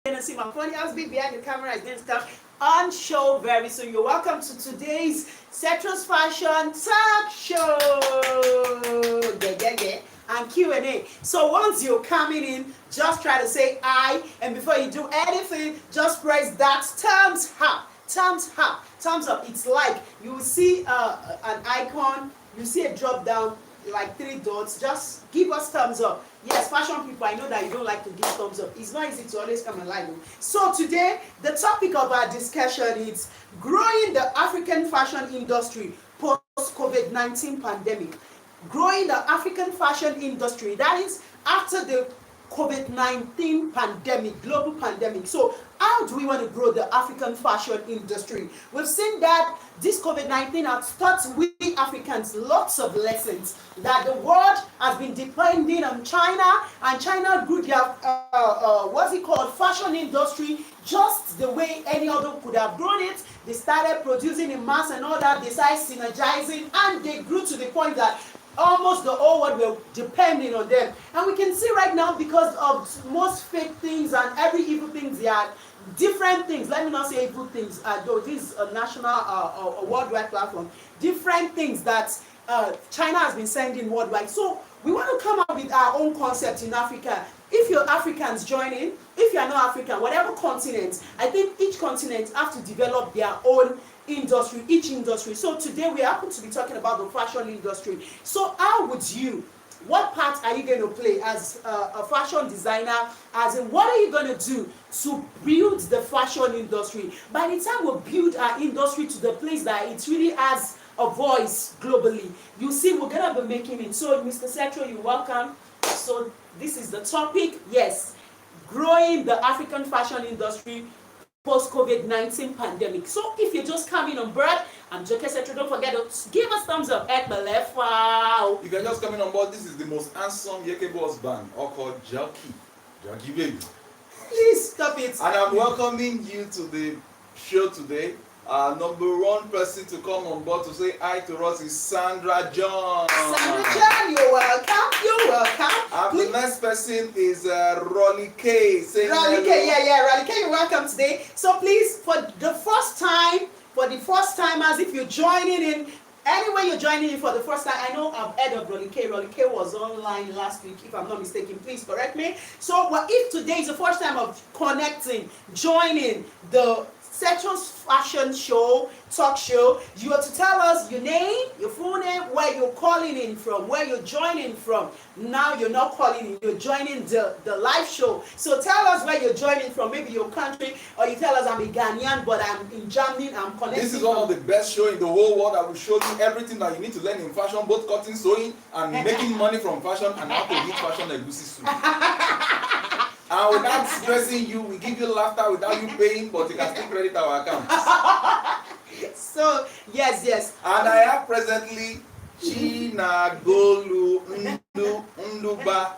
You're gonna see my funny husband behind the camera is going to come on show very soon. You're welcome to today's Setro's Fashion Talk Show. And Q&A. So once you're coming in, just try to say I, and before you do anything, just press that thumbs up. Thumbs up. Thumbs up. It's like you will see an icon, you see a drop down, like 3 dots. Just give us thumbs up. Yes, fashion people, I know that you don't like to give thumbs up. It's not easy to always come alive. So today, the topic of our discussion is growing the African fashion industry post-COVID-19 pandemic. Growing the African fashion industry, that is after the COVID-19 pandemic, global pandemic. So how do we want to grow the African fashion industry? We've seen that this COVID-19 has taught we Africans lots of lessons, that the world has been depending on China, and China grew their what's it called, fashion industry just the way any other could have grown it. They started producing in mass and all that. They started synergizing, and they grew to the point that almost the whole world were depending on them. And we can see right now, because of most fake things and every evil things, they are different things. Let me not say evil things, though this is a national a worldwide platform. Different things that China has been sending worldwide. So we want to come up with our own concept in Africa. If you're Africans joining, if you're not African, whatever continent, I think each continent have to develop their own industry, each industry. So today we happen to be talking about the fashion industry. So how would you, what part are you going to play as a fashion designer? As in, what are you going to do to build the fashion industry? By the time we build our industry to the place that it really has a voice globally, you see, we're going to be making it. So Mr. Setro, you're welcome. So this is the topic. Yes, growing the African fashion industry post-COVID-19 pandemic. So if you're just coming on board, I'm Joke Setro. Don't forget to give us thumbs up at the left. Wow. If you're just coming on board, this is the most handsome Yeke Boss band, all called Jockey. Jockey baby. Please stop it. And I'm welcoming you to the show today. Number 1 person to come on board to say hi to us is Sandra John. Sandra John, you're welcome. You're welcome. And the next person is Rolly K. Rolly K, Rolly K, you're welcome today. So please, for the first time, as if you're joining in, anyway you're joining in for the first time, I know I've heard of Rolly K. Rolly K was online last week, if I'm not mistaken. Please correct me. So if today is the first time of connecting, joining the Setro's Fashion Show, Talk Show, you are to tell us your name, your full name, where you're calling in from, where you're joining from. Now you're not calling in, you're joining the live show. So tell us where you're joining from, maybe your country, or you tell us I'm a Ghanaian, but I'm in Germany, I'm connecting. This is one of the best shows in the whole world. I will show you everything that you need to learn in fashion, both cutting, sewing, and making money from fashion, and how to eat fashion like Lucy soup. And without stressing you, we give you laughter without you paying, but you can still credit our account. So, yes. And I have presently Chinagolu Nduba.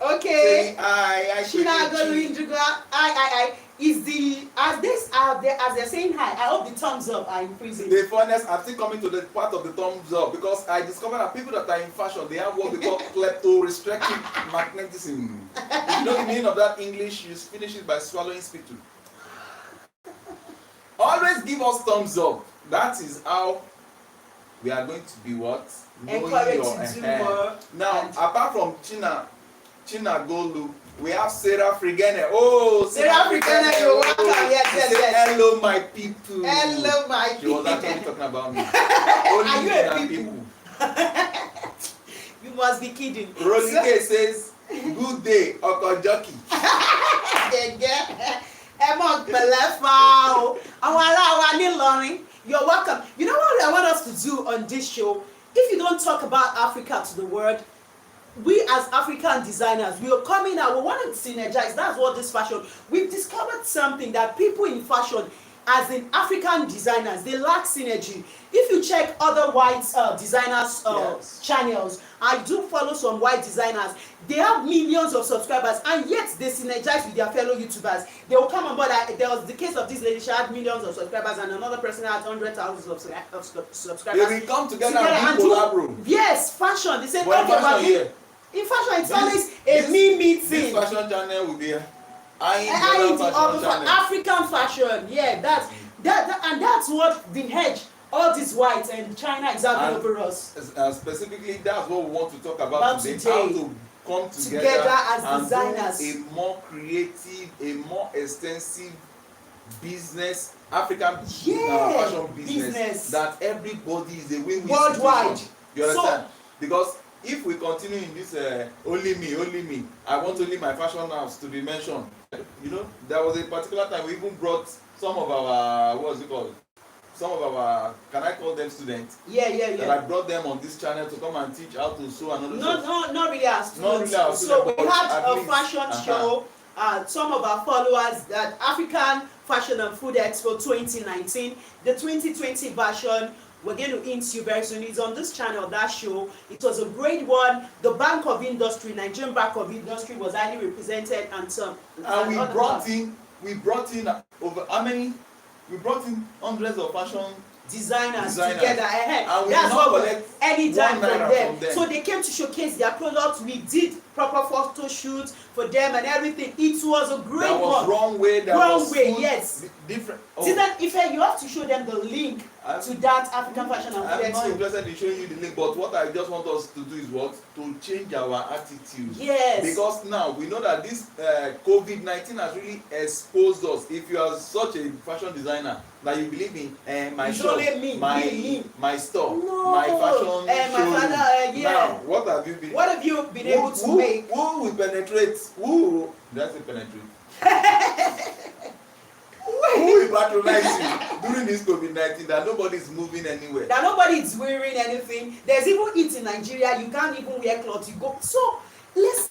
Okay. Saying I. Chinagolu Nduba. I. Is the, as they're saying hi, I hope the thumbs up are increasing. The funnest, I'm still coming to the part of the thumbs up, because I discovered that people that are in fashion, they have what we call klepto-restrictive magnetism. If you know the meaning of that English, you finish it by swallowing spittle. Always give us thumbs up. That is how we are going to be what? Encouraged to do more. Now, apart from Chinagolu, we have Sarah Frigene. Oh, Sarah Frigene, you're welcome. Yes. Hello, my people. Hello, my people. She was actually talking about me. Are you a people? You must be kidding. Rolike says, good day, Oko Jockey. You're welcome. You know what I want us to do on this show? If you don't talk about Africa to the world, we as African designers, we are coming out, we want to synergize. That's what this fashion, we've discovered something that people in fashion, as in African designers, they lack synergy. If you check other white designers channels, I do follow some white designers, they have millions of subscribers, and yet they synergize with their fellow YouTubers. They will come on board. There was the case of this lady, she had millions of subscribers, and another person had 100,000 of subscribers. They will come together and do collab. Yes, fashion. They said, okay, but in fashion, it's always a me thing. This fashion channel will be eyeing eyeing the the other other fashion channel. African fashion. Yeah, and that's what the hedge all these whites and China is having over us. Specifically, that's what we want to talk about today. How to come together as and designers. do a more creative, a more extensive business, African fashion business that everybody is a win-win worldwide. situation. You understand? Because if we continue in this only me, I want only my fashion house to be mentioned. You know, there was a particular time we even brought some of our some of our, can I call them students? Yeah. That I brought them on this channel to come and teach how to sew and all those. Not really as students. Not really as students. So we had a least, fashion show. Some of our followers that African Fashion and Food Expo 2019, the 2020 version. We're going to hint you very soon. It's on this channel, that show. It was a great one. The Bank of Industry, Nigerian Bank of Industry, was highly represented, and some. And we brought in over how many? We brought in hundreds of fashion designers together ahead. And we that's not what collect any time from them. So they came to showcase their products. We did proper photo shoots for them and everything. It was a great one. There was wrong way. Yes. Different. If you have to show them the link to that African Fashion and Food Expo. I'm not interested in showing you the link, but what I just want us to do is what? To change our attitude. Yes. Because now we know that this COVID-19 has really exposed us. If you are such a fashion designer that you believe in my shop, my store, my fashion showroom. Now, what have you been able to make? Who will penetrate? Who? Did I say penetrate? Who will patronize you during this COVID-19 that nobody is moving anywhere? That nobody is wearing anything. There's even it in Nigeria. You can't even wear clothes. You go. So let's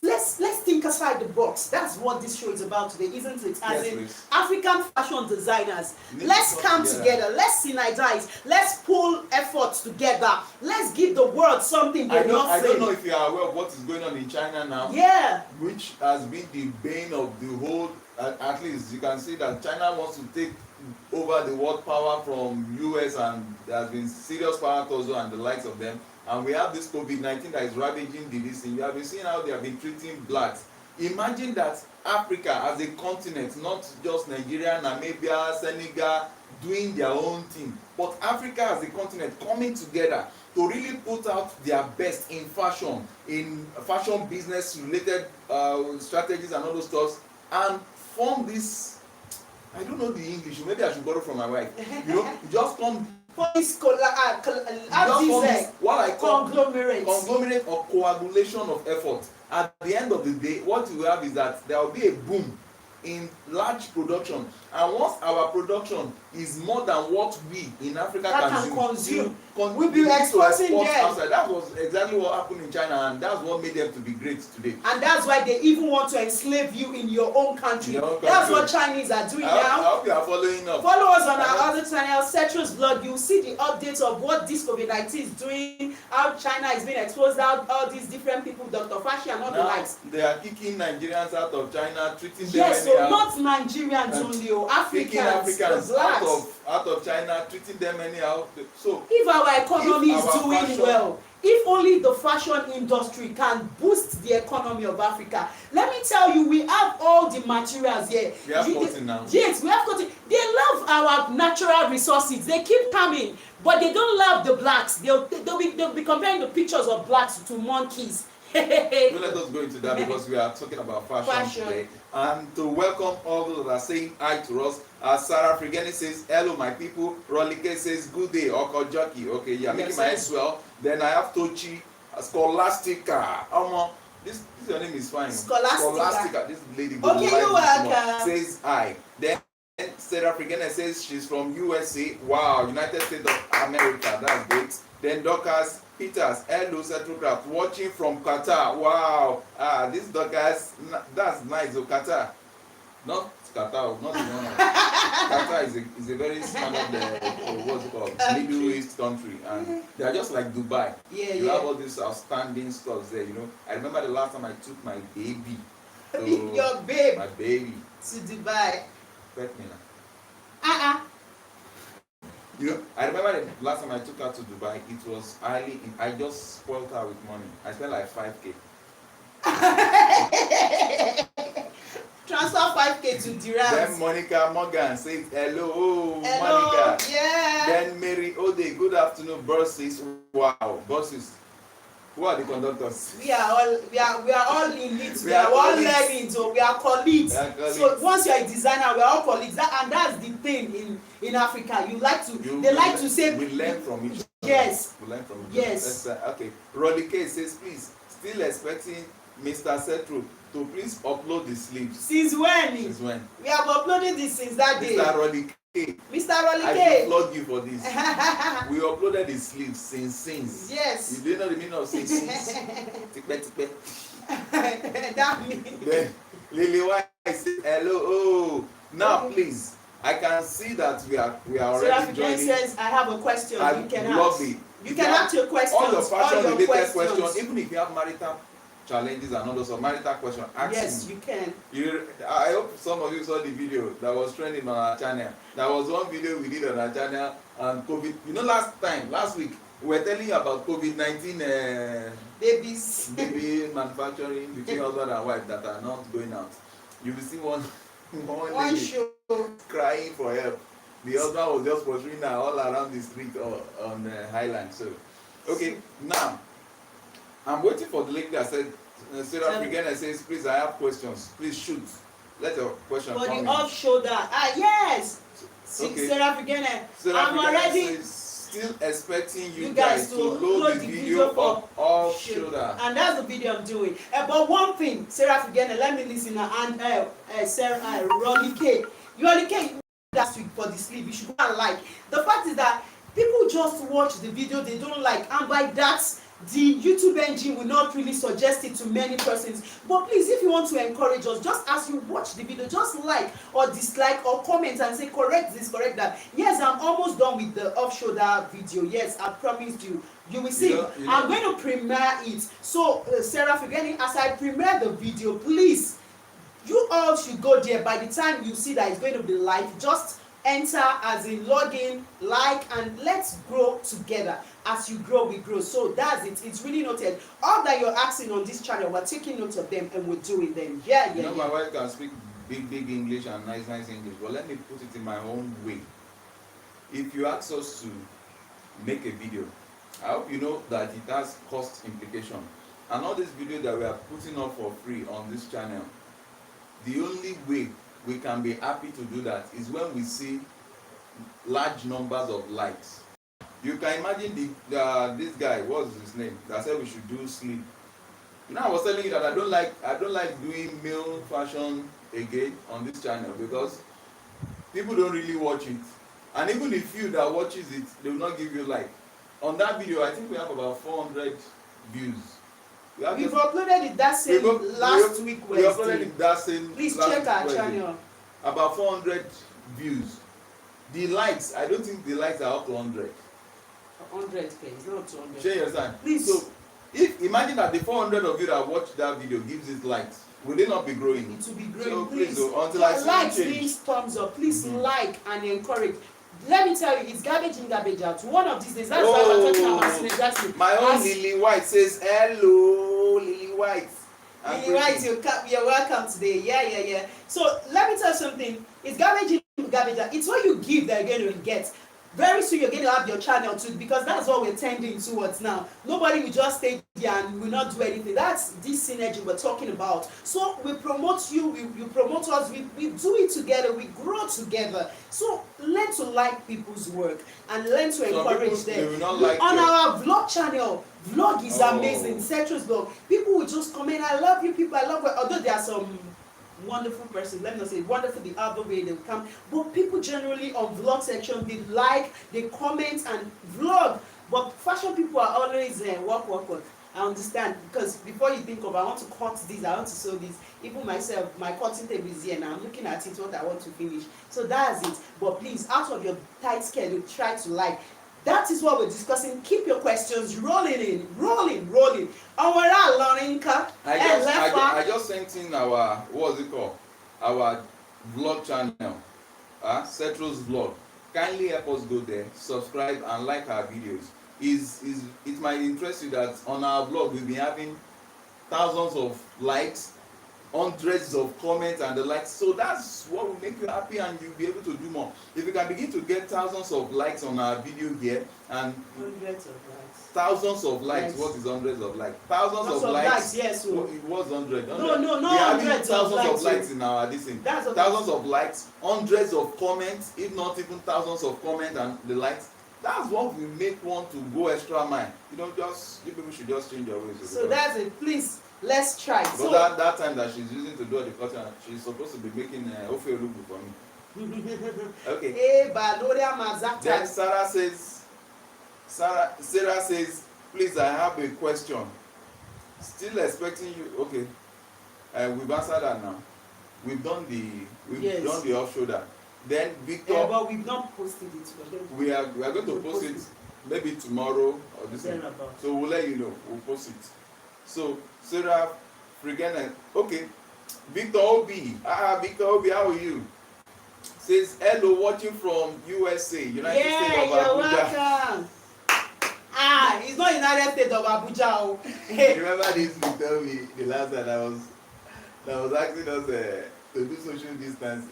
think outside the box. That's what this show is about today, isn't it? As in African fashion designers. Let's come together. Let's synergize. Let's pull efforts together. Let's give the world something they not I don't know if you are aware of what is going on in China now. Yeah. Which has been the bane of the whole. At least you can see that China wants to take over the world power from US, and there has been serious power also and the likes of them. And we have this COVID-19 that is ravaging the disease. You have been seeing how they have been treating blacks. Imagine that Africa as a continent, not just Nigeria, Namibia, Senegal, doing their own thing, but Africa as a continent coming together to really put out their best in fashion business related strategies and all those stuff, and form this, I don't know the English, maybe I should borrow from my wife. You know, just come. This what I call conglomerate or coagulation of effort. At the end of the day, what you have is that there will be a boom in large production, and once our production is more than what we in Africa can consume, we'll be exporting them. Outside. That was exactly what happened in China, and that's what made them to be great today. And that's why they even want to enslave you in your own country. That's what Chinese are doing now. I hope you are following up. Follow us on our other channel, Setro's blog. You'll see the updates of what this COVID-19 is doing, how China is being exposed out, all these different people, Dr. Fashi and all the likes. They are kicking Nigerians out of China, treating them anyhow. So not Nigerians only, Africans, the blacks. Out of China, treating them anyhow. So if our economy is doing well, if only the fashion industry can boost the economy of Africa, let me tell you, we have all the materials here. We have cotton now. Yes, we have cotton. They love our natural resources. They keep coming, but they don't love the blacks. They'll be comparing the pictures of blacks to monkeys. Don't let us go into that because we are talking about fashion today. And to welcome all those that are saying hi to us, Sarah Frigeni says, hello my people. Rolike says, good day, Okojoki. Okay, yeah, making my head swell. Then I have Tochi, Scholastica. This your name is fine. Scholastica. This lady says hi. Then Sarah Frigeni says she's from USA. Wow, United States of America. That's great. Then Dorcas Peters, hello Setro, watching from Qatar. Wow, this Dorcas, that's nice. So Qatar, not Qatar, not the one. Qatar is a very standard, what's it called, Middle East country, and they are just like Dubai. You have all these outstanding stuff there. You know, I remember the last time I took my baby. Your babe. My baby. To Dubai. Pet me now. You know, I remember the last time I took her to Dubai, it was I just spoiled her with money. I spent like 5K. Transfer 5K to Dirhams. Then Monica Morgan says hello. Oh, Hello. Monica. Yeah. Then Mary Ode, good afternoon. Bosses. Wow, bosses. Who are the conductors? We are all in it. We We are are all colleagues. learning. So we are colleagues. We are colleagues. So once you are a designer, we are all colleagues. And that's the thing in Africa. You like to. They like to say. We learn from each other. Yes. We learn from each Yes. other. Okay. Roddy K says, please, still expecting Mr. Setro to please upload the sleeves. Since when? Since when? We have uploaded this since that day. Mr. Roddy K. Mr. Rolly I K. should plug you for this. We uploaded the sleeves since. Yes. You do know the meaning of since? Tipe. That means. Then Lily White said hello. Oh, now please. I can see that we are So already joining. says, I have a question. You can ask. Lovely. You can ask your questions. All your fashion related questions. questions, even if you have marital challenges and others or marital questions, ask Yes, me. you can. I hope some of you saw the video that was trending on our channel. There was one video we did on our channel and COVID. You know, last week we were telling you about COVID-19 Babies. baby manufacturing between husband and wife that are not going out. You will see one lady show. crying for help. The husband was just pursuing her all around the street or on Highland. So, okay, now I'm waiting for the lady that said, Sarah Frigena says, please, I have questions. Please shoot. Let your question For come the in. off shoulder. yes. Okay. Sarah Frigena. Sarah I'm Frigena already. says, still expecting you guys guys to to load the video for off shoulder. And that's the video I'm doing. But one thing, Sarah Frigena, let me listen. And Sarah, Rolly K. Rolly K. Last week for the sleeve, you should go and like. The fact is that people just watch the video, they don't like, and by that the YouTube engine will not really suggest it to many persons. But please, if you want to encourage us, just as you watch the video, just like or dislike or comment and say correct this, correct that. Yes, I'm almost done with the off shoulder video. Yes, I promised you. You will see. I'm going to premiere it. So Sarah Figeni, as I premiere the video, please, you all should go there. By the time you see that it's going to be live, just enter as in log in, like, and let's grow together. As you grow, we grow. So that's it. It's really noted. All that you're asking on this channel, we're taking note of them and we're doing them. You know, my wife can speak big English and nice English, but let me put it in my own way. If you ask us to make a video, I hope you know that it has cost implication. And all these videos that we are putting up for free on this channel, the only way we can be happy to do that is when we see large numbers of likes. You can imagine this guy, what's his name, that said we should do sleep. You know, I was telling you that I don't like doing male fashion again on this channel because people don't really watch it. And even the few that watches it, they will not give you like. On that video, I think we have about 400 views. We've uploaded it that same last week Wednesday. We uploaded it that same. Please check our channel. About 400 views. The likes, I don't think the likes are up to 100. 100k, it's not 200. Share your time. Please. So, if imagine that the 400 of you that watched that video gives it likes, will they not be growing? It will be growing. So please. until I see likes change. means thumbs up. Please like and encourage. Let me tell you, it's garbage in, garbage out. One of these days, that's why we're talking about Senator Jackson. My own Lily White says, hello, Lily White. Lily White, you're welcome today. Yeah. So let me tell you something. It's garbage in, garbage out. It's what you give that you're going to get. Very soon you're going to have your channel too, because that's what we're tending towards now. Nobody will just stay there and will not do anything. That's this synergy we're talking about. So we promote you, you promote us, we do it together, we grow together. So learn to like people's work and learn to encourage them. On our vlog channel, vlog is amazing. Setro's vlog. People will just comment, I love you people, I love you. Although there are some wonderful person, let me not say wonderful the other way they come, but people generally on vlog section, they like, they comment and vlog. But fashion people are always work. I understand, because before you think of I want to cut this, I want to sew this, even myself, my cutting table is here and I'm looking at it what I want to finish. So that's it. But please, out of your tight schedule, try to like. That is what we're discussing. Keep your questions rolling. I just sent in our, what's it called? Our vlog channel, Setro's vlog. Kindly help us go there, subscribe and like our videos. It might interest you that on our vlog we've been having thousands of likes, hundreds of comments and the like. So that's what will make you happy, and you'll be able to do more. If you can begin to get thousands of likes on our video here, and hundreds of likes. Thousands of likes. Yes. What is hundreds of likes? Thousands of likes. Yes. So. It was 100. No, not we hundreds of likes. Thousands of likes in our this thing. Thousands of likes, hundreds of comments, if not even thousands of comments and the likes. That's what will make one to go extra mile. You people should just change your ways. So that's it. Please, let's try. But so, that time that she's using to do the cutting, she's supposed to be making Ofe Olugu for me. Okay. Then Sarah says, please, I have a question. Still expecting you. Okay. We've answered that now. We've done the off shoulder. Then Victor. But we've not posted it. We are going to post it maybe tomorrow or this week. So we'll let you know. We'll post it. So Sarah Frigena. Okay. Victor Obi. Victor Obi, how are you? Says hello, watching from USA, United States of Abuja. Welcome. It's not United States of Abuja. Remember this? You tell me the last time that was asking us to do social distancing.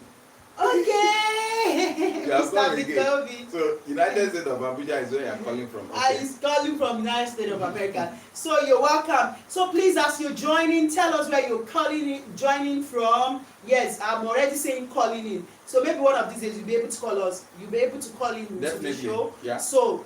Okay. Start again. So United States of Abuja is where you are calling from. Okay. He's calling from United States of America. So you're welcome. So please, as you're joining, tell us where you're joining from. Yes, I'm already saying calling in. So maybe one of these days you'll be able to call us. You'll be able to call in to the show. Yeah. So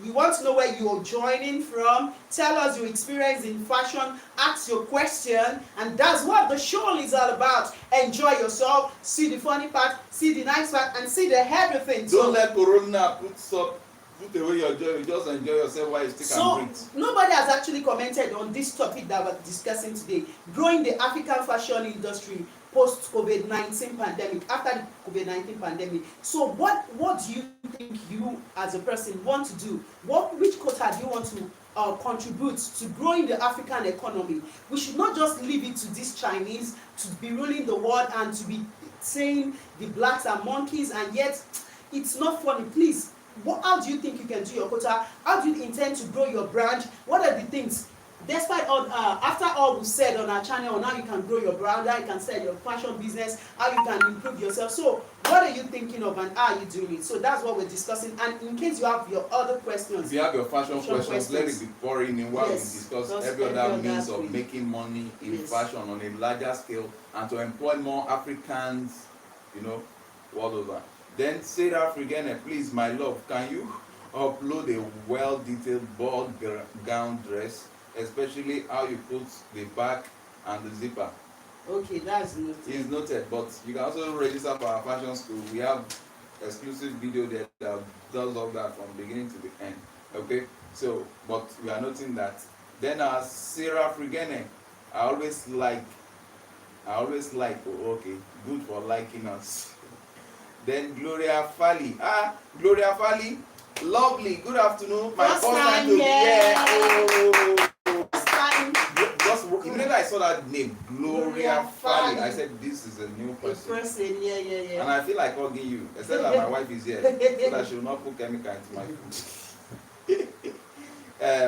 we want to know where you're joining from. Tell us your experience in fashion. Ask your question, and that's what the show is all about. Enjoy yourself. See the funny part, see the nice part, and see the everything. Don't let Corona put away your joy. You just enjoy yourself while you still can breathe. Nobody has actually commented on this topic that we're discussing today. Growing the African fashion industry post COVID-19 pandemic, after the COVID-19 pandemic. So what do you think you as a person want to do? Which quota do you want to contribute to growing the African economy? We should not just leave it to these Chinese to be ruling the world and to be saying the blacks are monkeys, and yet it's not funny. Please, how do you think you can do your quota? How do you intend to grow your brand? What are the things? Despite all, after all we've said on our channel, now you can grow your brand, how you can start your fashion business, how you can improve yourself. So what are you thinking of, and how are you doing it? So that's what we're discussing. And in case you have your other questions, if you have your fashion questions, let it be pouring in while we discuss every other means of making money in fashion on a larger scale, and to employ more Africans, all over. Then Sarah Frigene, please, my love, can you upload a well-detailed ball gown dress, especially how you put the back and the zipper? Okay, that's noted. It's noted, but you can also register for our fashion school. We have exclusive video there that does all that from beginning to the end. Okay, so but we are noting that. Then Sarah Frigene, I always like. Oh, okay, good for liking us. Then Gloria Fali. Gloria Fali, lovely. Good afternoon. My first time to be here. First time. Just immediately I saw that name, Gloria Fali. I said, this is a new person. Yeah. And I feel like hugging you, except that my wife is here, so that she will not put chemical into my food.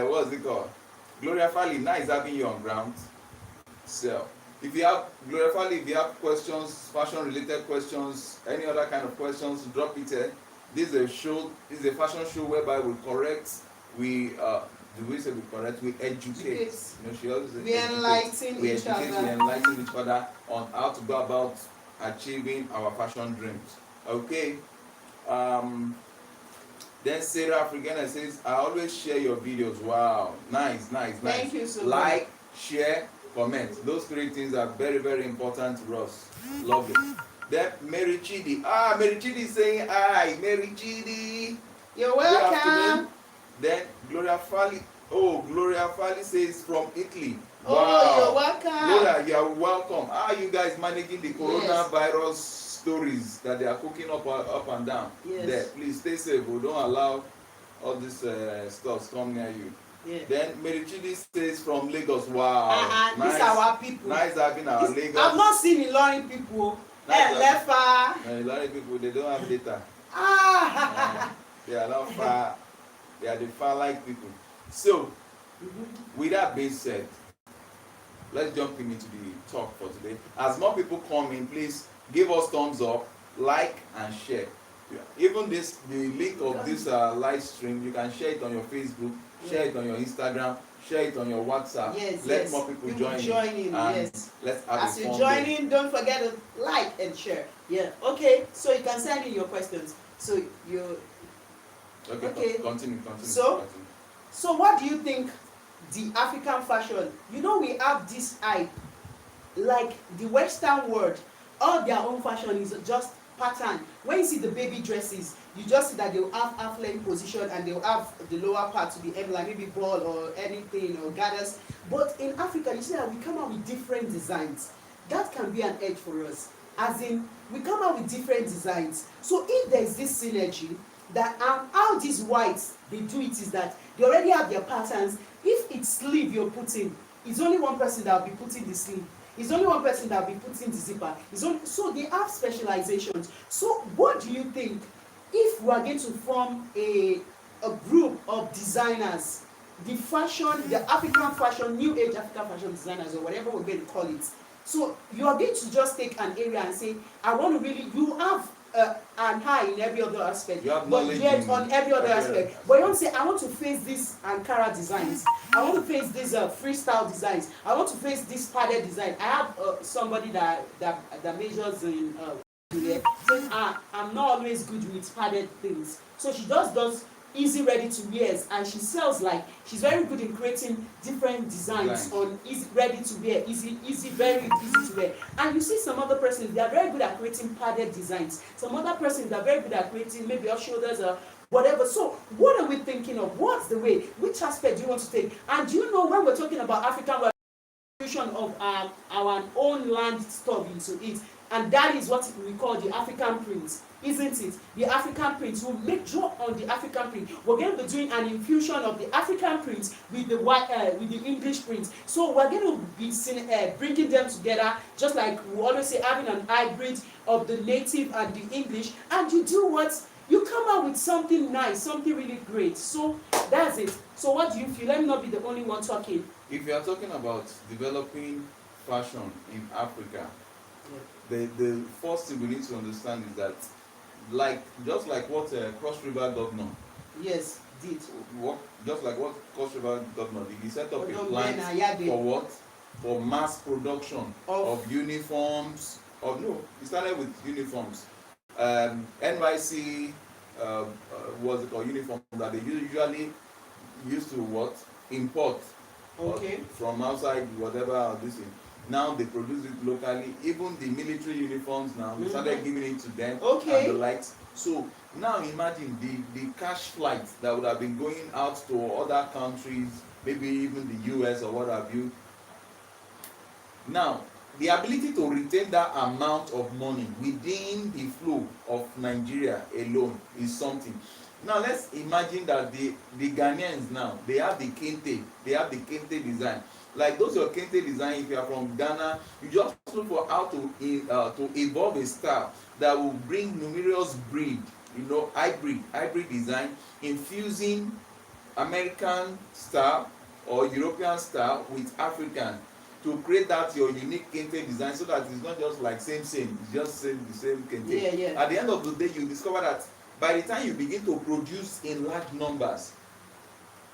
What's it called? Gloria Fali, nice having you on ground. So, if you have Gloria Fali, if you have questions, fashion related questions, any other kind of questions, drop it here. This is a show, this is a fashion show whereby we correct, we educate. She always says we enlighten each other on how to go about achieving our fashion dreams. Okay. Then Sarah Frigena says, I always share your videos. Wow, nice. Thank you so much. Like, share, comment. Those three things are very, very important to us. Lovely. Then Mary Chidi. Mary Chidi is saying hi. Mary Chidi. You're welcome. Then Gloria Fali. Gloria Fali says from Italy. Wow. You're welcome. Gloria, you're welcome. How are you guys managing the coronavirus stories that they are cooking up and down? Yes. There, please stay safe. Don't allow all this stuff to come near you. Yeah. Then Mary Chidi says from Lagos. Wow. Nice. These are our people. Nice having our Lagos. I've not seen Ilorin people. Ilorin people, they don't have data. They are not far. They are the far-like people. So, with that being said, let's jump into the talk for today. As more people come in, please give us thumbs up, like and share. Even this, the link of this live stream, you can share it on your Facebook, share it on your Instagram, share it on your WhatsApp. Yes, Let more people join in. And yes. let's have As a you fun join day. in, don't forget to like and share. Yeah. Okay. So you can send in your questions. So you. Okay. Continue. So what do you think the African fashion? You know, we have this hype, like the Western world, all their own fashion is just pattern. When you see the baby dresses, you just see that they will have half-length position and they will have the lower part to be like maybe ball or anything or gathers. But in Africa, you see that we come out with different designs. That can be an edge for us. As in, we come out with different designs. So if there is this synergy, that how these whites they do it is that they already have their patterns. If it's sleeve you're putting, it's only one person that will be putting the sleeve. It's only one person that will be putting the zipper. So they have specializations. So what do you think if we are going to form a group of designers, the African fashion, new age African fashion designers or whatever we're going to call it? So you are going to just take an area and say, I want to really, you have an eye in every other aspect, but yet on every other aspect. But you don't say, I want to face these Ankara designs, I want to face these freestyle designs, I want to face this padded design. I have somebody that measures in there, says, I'm not always good with padded things. So she does easy ready to wears, and she sells, like, she's very good in creating different designs on easy ready to wear, very easy to wear. And you see some other persons, they are very good at creating padded designs. Some other persons, they are very good at creating maybe off shoulders or whatever. So what are we thinking of? What's the way? Which aspect do you want to take? And do you know, when we're talking about African of our own land stuff into it, and that is what we call the African print, isn't it? The African print, we'll make draw on the African print. We're going to be doing an infusion of the African print with the with the English print. So we're going to be bringing them together, just like we always say, having an hybrid of the native and the English. And you do what? You come out with something nice, something really great. So that's it. So what do you feel? Let me not be the only one talking. If you are talking about developing fashion in Africa, the first thing we need to understand is that, just like what Cross River Governor, yes, did. Just like what Cross River Governor did, he set up a plant for what? For mass production of uniforms. He started with uniforms. NYC was it called uniform that they usually used to what? Import. Okay. From outside, whatever this thing. Now they produce it locally. Even the military uniforms now, they started giving it to them. Okay. And the likes. So now imagine the cash flights that would have been going out to other countries, maybe even the US or what have you. Now, the ability to retain that amount of money within the flow of Nigeria alone is something. Now let's imagine that the Ghanaians now, they have the kente design. Like those your kente design, if you are from Ghana, you just look for how to evolve a style that will bring numerous breed, hybrid design, infusing American style or European style with African, to create that your unique kente design, so that it's not just like same, it's just the same kente. Yeah. At the end of the day, you discover that by the time you begin to produce in large numbers,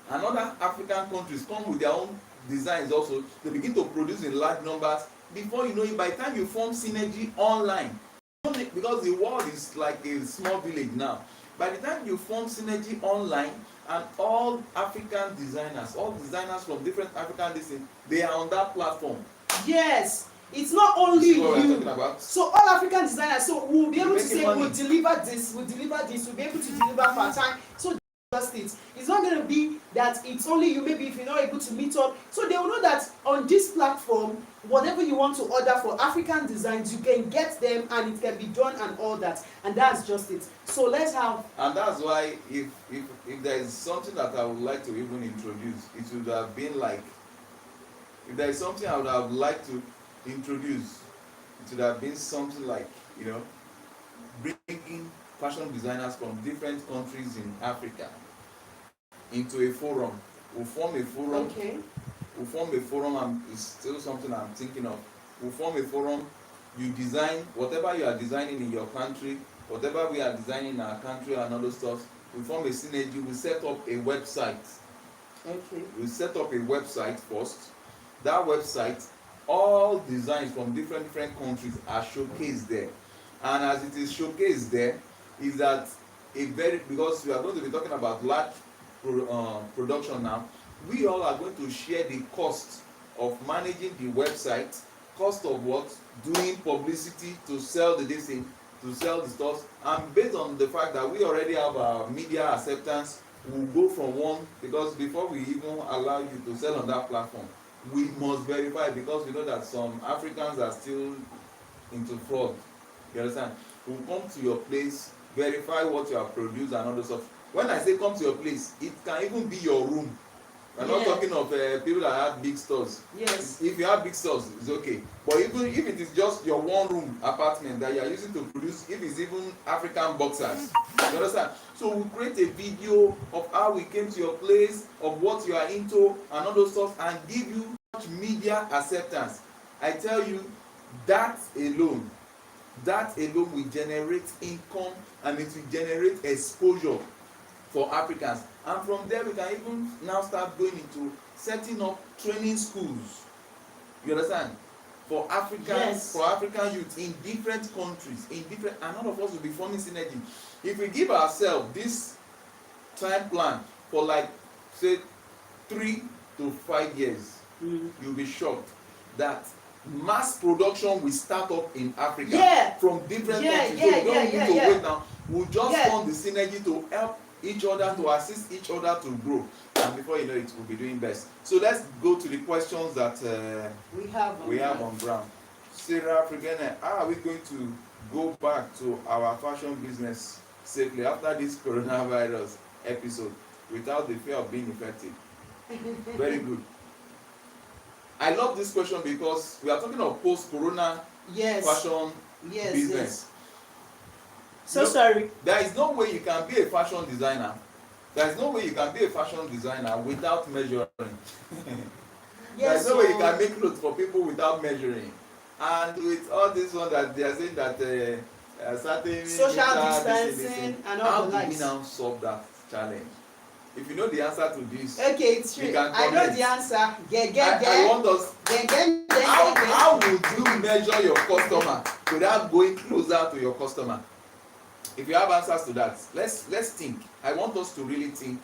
and other African countries come with their own designs also, they begin to produce in large numbers. Before you know it, by the time you form synergy online, because the world is like a small village now, by the time you form synergy online, and all African designers, all designers from different African disciplines, they are on that platform. Yes, it's not only you. So all African designers, so we'll be able to say we'll deliver this, we'll be able to deliver part-time. So just it's not going to be that it's only you. Maybe if you're not able to meet up, so they will know that on this platform, whatever you want to order for African designs, you can get them and it can be done and all that, and that's just it. So let's have. And that's why if there is something that I would like to even introduce, it would have been like, if there is something I would have liked to introduce, it would have been something like, bringing fashion designers from different countries in Africa into a forum. We'll form a forum. Okay. we'll form a forum, and it's still something I'm thinking of. We'll form a forum, you design whatever you are designing in your country, whatever we are designing in our country and other stuff. We form a synergy, we set up a website. Okay. We set up a website first. That website, all designs from different countries are showcased there. And as it is showcased there, is that because we are going to be talking about large production now, we all are going to share the cost of managing the website, cost of what, doing publicity to sell the thing, to sell the stores, and based on the fact that we already have our media acceptance, we'll go from one, because before we even allow you to sell on that platform, we must verify, because we know that some Africans are still into fraud. You understand? We'll come to your place, verify what you have produced and all those stuff. When I say come to your place, it can even be your room. We're not talking of people that have big stores. Yes. If you have big stores, it's okay. But even if it is just your one room apartment that you are using to produce, if it's even African boxers, you understand? So we create a video of how we came to your place, of what you are into and all those stuff, and give you much media acceptance. I tell you, that alone will generate income, and it will generate exposure for Africans. And from there we can even now start going into setting up training schools, you understand, for Africans, yes, for African youth in different countries, and all of us will be forming synergy. If we give ourselves this time plan for like say 3 to 5 years, you'll be shocked that mass production will start up in Africa from different countries. So we don't need to wait now. We'll just form the synergy to help each other, to assist each other to grow, and before you know it, we'll be doing best. So let's go to the questions that we have on ground. Sarah Frigene, how are we going to go back to our fashion business safely after this coronavirus episode without the fear of being infected? Very good. I love this question because we are talking of post-corona fashion business. Yes. So sorry. There is no way you can be a fashion designer. There is no way you can be a fashion designer without measuring. There is no way you can make clothes for people without measuring. And with all this one that they are saying that certain social distancing and all the likes. How do we now solve that challenge? If you know the answer to this, okay, it's true. I know the answer. I want us. How would you measure your customer without going closer to your customer? If you have answers to that, let's think. I want us to really think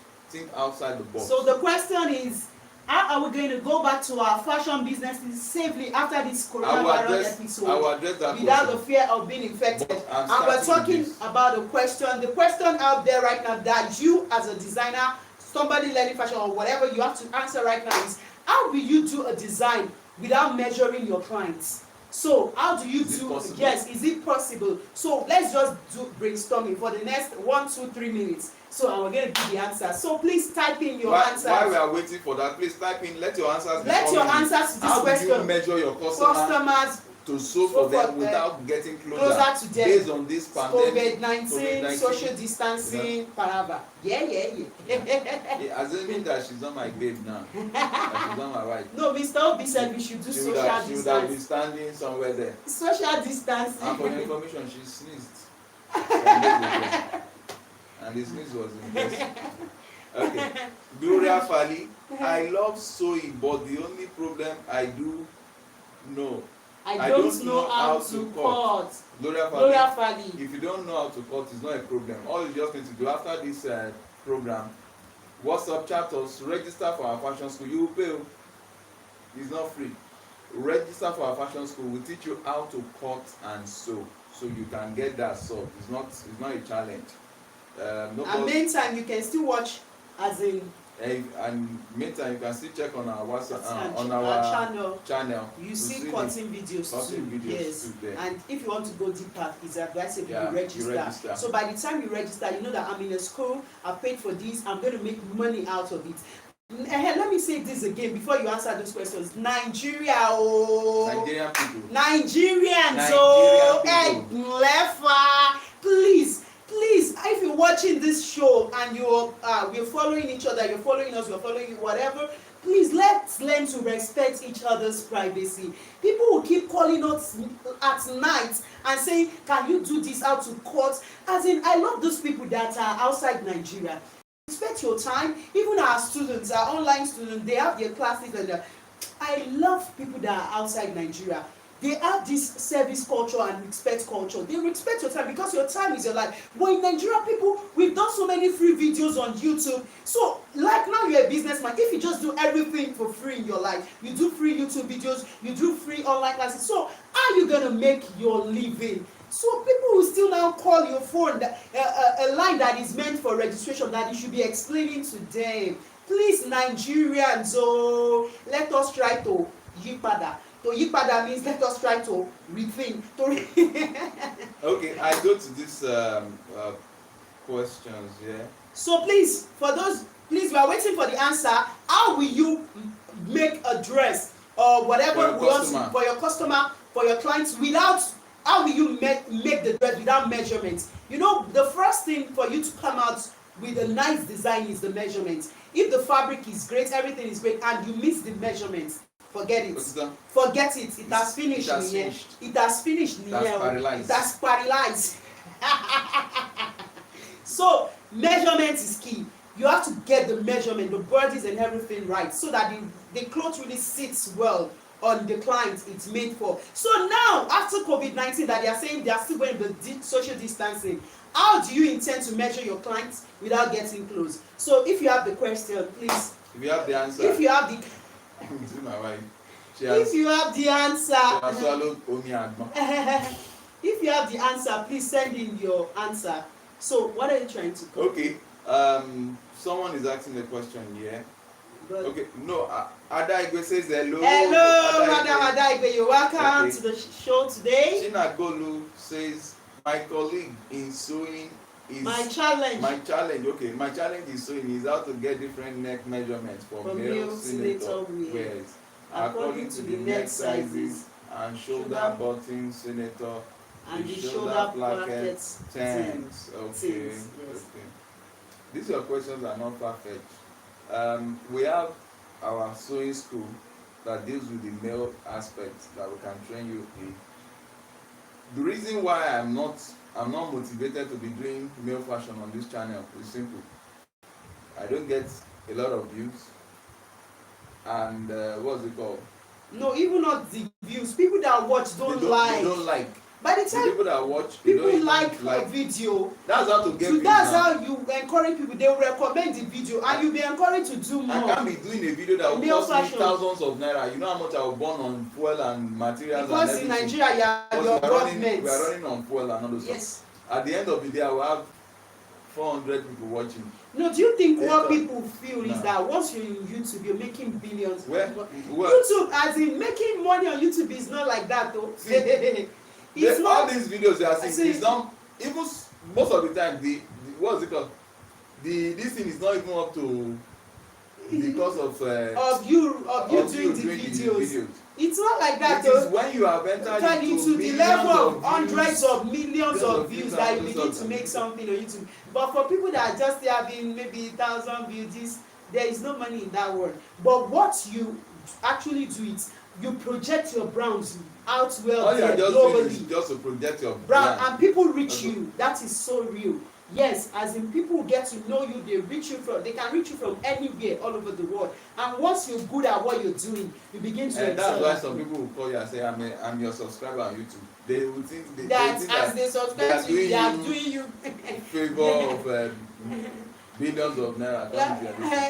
outside the box. So the question is, how are we going to go back to our fashion businesses safely after this coronavirus episode? I will address that without question. the fear of being infected. And we're talking about the question out there right now that you as a designer, somebody learning fashion or whatever, you have to answer right now is, how will you do a design without measuring your clients? So how do you do? Yes, is it possible? So let's just do brainstorming for the next 1, 2, 3 minutes. So I'm going to give the answer. So please type in your answers. While we are waiting for that, please type in. Let your answers. Let your answers to this question. How do you measure your customers to sew for them without getting closer to them based on this pandemic? COVID-19, social distancing, whatever. Yeah. Assuming that she's not my babe now. That she's not my wife. No, Mr. Obi said we should do social distancing. She would have been standing somewhere there. Social distancing. And for your information, she sneezed. And the sneeze was impressive. Okay. Gloria Fali, I love sewing, but the only problem I don't know how to cut. Gloria Fali, if you don't know how to cut, it's not a problem. All you just need to do after this program, WhatsApp chat us, register for our fashion school. You will pay. It's not free. Register for our fashion school. We teach you how to cut and sew, so you can get that solved. It's not a challenge. And meantime, you can still watch, as in. And meantime, you can still check on our WhatsApp on our channel. You see cutting videos too. Yes. And if you want to go deeper, it's advisable you register. So by the time you register, you know that I'm in a school. I paid for this. I'm going to make money out of it. Let me say this again before you answer those questions. Nigerian people. Please, if you're watching this show and we're following each other, you're following us, we're following you, whatever, Please, let's learn to respect each other's privacy. People will keep calling us at night and saying, can you do this out to court? As in, I love those people that are outside Nigeria. Respect your time. Even our students, our online students, they have their classes and I love people that are outside Nigeria. They have this service culture and respect culture. They respect your time because your time is your life. But in Nigeria, people, we've done so many free videos on YouTube. So, like now you're a businessman. If you just do everything for free in your life, you do free YouTube videos, you do free online classes. So, how are you going to make your living? So people will still now call your phone a line that is meant for registration that you should be explaining to them. Please, Nigerians, let us try to yipada. To yipada means let us try to rethink. Okay, I go to this questions here. Yeah? So please, please, we are waiting for the answer. How will you make a dress or whatever for your customer, for your clients without? How will you make the dress without measurements? You know, the first thing for you to come out with a nice design is the measurements. If the fabric is great, everything is great, and you miss the measurements, forget it. Forget it. It has finished. It has finished. It has finished. It has paralyzed. It has paralyzed. So measurement is key. You have to get the measurement, the bodies and everything right, so that the cloth really sits well on the client it's made for. So now, after COVID-19, that they are saying they are still going with social distancing, how do you intend to measure your clients without getting close? So if you have the question, please. If you have the answer. If you have the. my wife. If you have the answer. If you have the answer, please send in your answer. So what are you trying to call? Okay. Someone is asking the question here. But okay, no, Adaigwe says hello. Hello, Madam Adaigwe, you're welcome to the show today. Chinagolu says, my colleague in sewing is... My challenge. Okay. My challenge in sewing is how to get different neck measurements for male senator wears according to the neck sizes and shoulder button senator and the shoulder placket turns. Okay. Yes. Okay. These are questions are not far-fetched. We have our sewing school that deals with the male aspects that we can train you in. The reason why I'm not motivated to be doing male fashion on this channel is simple. I don't get a lot of views, and what's it called? No, even not the views. People that watch don't like. They don't like. By the time people that watch, people like a video. That's how to get. So that's how you encourage people. They will recommend the video, and you'll be encouraged to do more. I can't be doing a video that will cost me thousands of naira. You know how much I will burn on fuel and materials. Because and in Nigeria, your government. We are running on fuel and all those stuff. At the end of the day, I will have 400 people watching. No, do you think what people feel is that once you're in YouTube, you're making billions? Well, YouTube, as in making money on YouTube, is not like that, though. It's not, all these videos they are seeing, it's not even most of the time. What's it called? This thing is not even up to the cost of you doing the videos. It's not like that, though. It is when you have entered into the level of hundreds of millions of views that you begin to make something on YouTube. But for people that are just having maybe 1,000 views, there is no money in that world. But what you actually do is you project your brands out well. All you are just doing is just to project your brand, and people reach you. That is so real. Yes, as in people get to know you, they can reach you from anywhere all over the world. And once you're good at what you're doing, you begin to and that's why some people will call you and say, I'm your subscriber on YouTube. They will think they subscribe to you, they are doing you favor of billions of naira.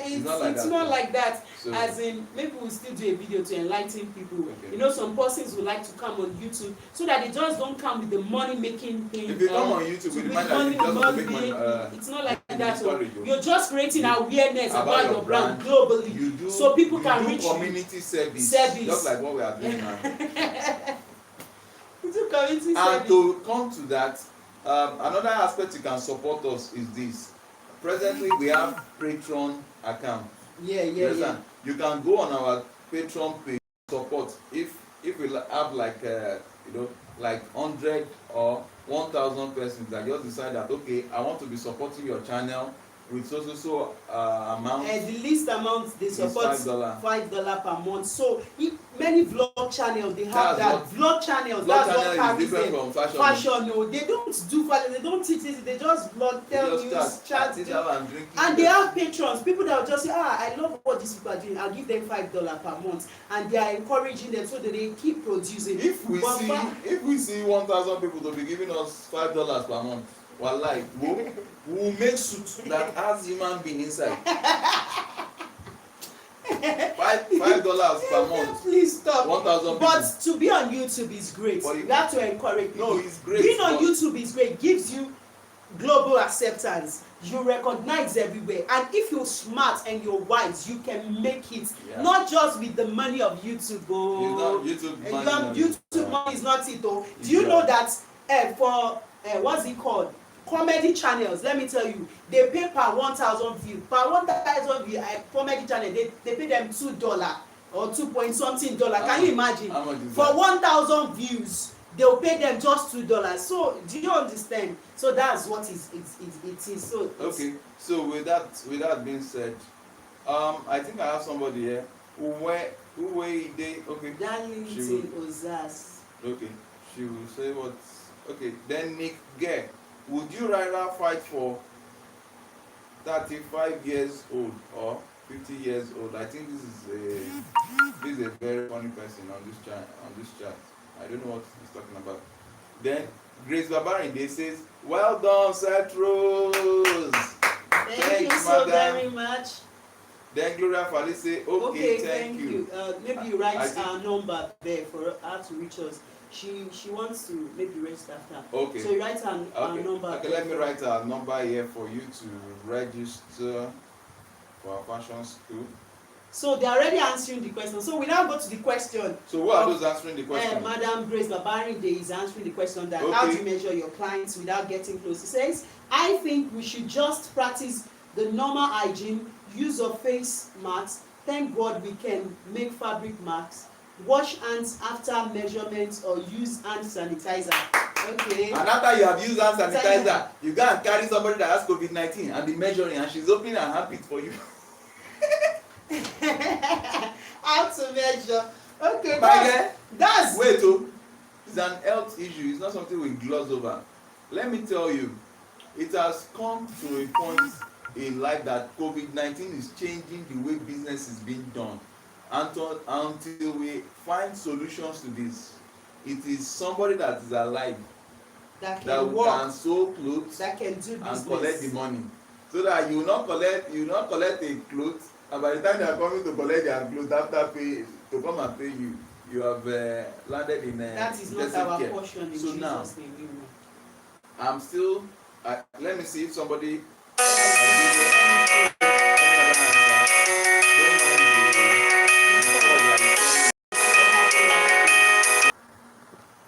It's not like that. So, as in, maybe we'll still do a video to enlighten people. Okay. You know, some persons would like to come on YouTube so that they just don't come with the money making thing. If you come on YouTube with the money just make money, it's not like that. So you're just creating awareness about your brand globally, so people can reach you. Community service, just like what we are doing now. You do community service. And to come to that, another aspect you can support us is this. Presently, we have Patreon account. Yeah. You can go on our Patreon page support. If we have like 100 or 1,000 persons that just decide that okay, I want to be supporting your channel with so amount. And the least amount they support is $5. $5 per month. So many vlog channels they have That's that vlog channels. Vlog That's what channel is carries different them. from fashion. Fashion, no, they don't do fashion. They don't teach it. They just vlog, They tell just news, chat, sit do- down and drink. and they have patrons. People that will just say, I love what these people are doing. I'll give them $5 per month, and they are encouraging them so that they keep producing. If we But see 1,000 people to be giving us $5 per month, wallahi, we'll make suit that has human being inside. $5 per month. Please stop. 1,000 people. But to be on YouTube is great. But You have to encourage people. No, it's great. Being on YouTube is great. Gives you global acceptance. You recognize everywhere. And if you're smart and you're wise, you can make it. Yeah. Not just with the money of YouTube. Oh. YouTube money is not it. Oh. Do you know that for what's it called? Comedy channels, let me tell you, they pay per 1,000 views. Per 1,000 views, comedy channel, they pay them $2 or 2 point something dollar. Can you imagine? How much is For that? 1,000 views, they'll pay them just $2. So do you understand? So that's what it is. So Okay. So with that being said, I think I have somebody here who they okay. Darlington Ozas. Okay. She will say what. Okay. Then Nick Gay. Would you rather fight for 35 years old or 50 years old? I think this is a very funny person on this chat. I don't know what he's talking about. Then Grace Babarinde says, well done, Setros. Thank you so very much. Then Gloria Fali say, okay, thank you. Maybe you write our number there for her to reach us. She wants to maybe register after. Okay. So you write our number. Okay, let me write our number here for you to register for our fashion school. So they are already answering the question. So we now go to the question. So who are those answering the question? Madam Grace Babarinde is answering the question that Okay. how do you measure your clients without getting close? He says, I think we should just practice the normal hygiene, use of face masks. Thank God we can make fabric masks. Wash hands after measurements or use hand sanitizer. Okay. And after you have used hand sanitizer, you go and carry somebody that has COVID-19 and be measuring, and she's opening her armpit for you. How to measure? Okay, that's wait. Oh, it's an health issue. It's not something we gloss over. Let me tell you, it has come to a point in life that COVID-19 is changing the way business is being done. Until we find solutions to this, it is somebody that is alive that can sew clothes that can do business and collect the money, so that you not collect a cloth, and by the time they are coming to collect their clothes after pay to come and pay you, you have landed in that is not our portion in so Jesus' now name. I'm still let me see if somebody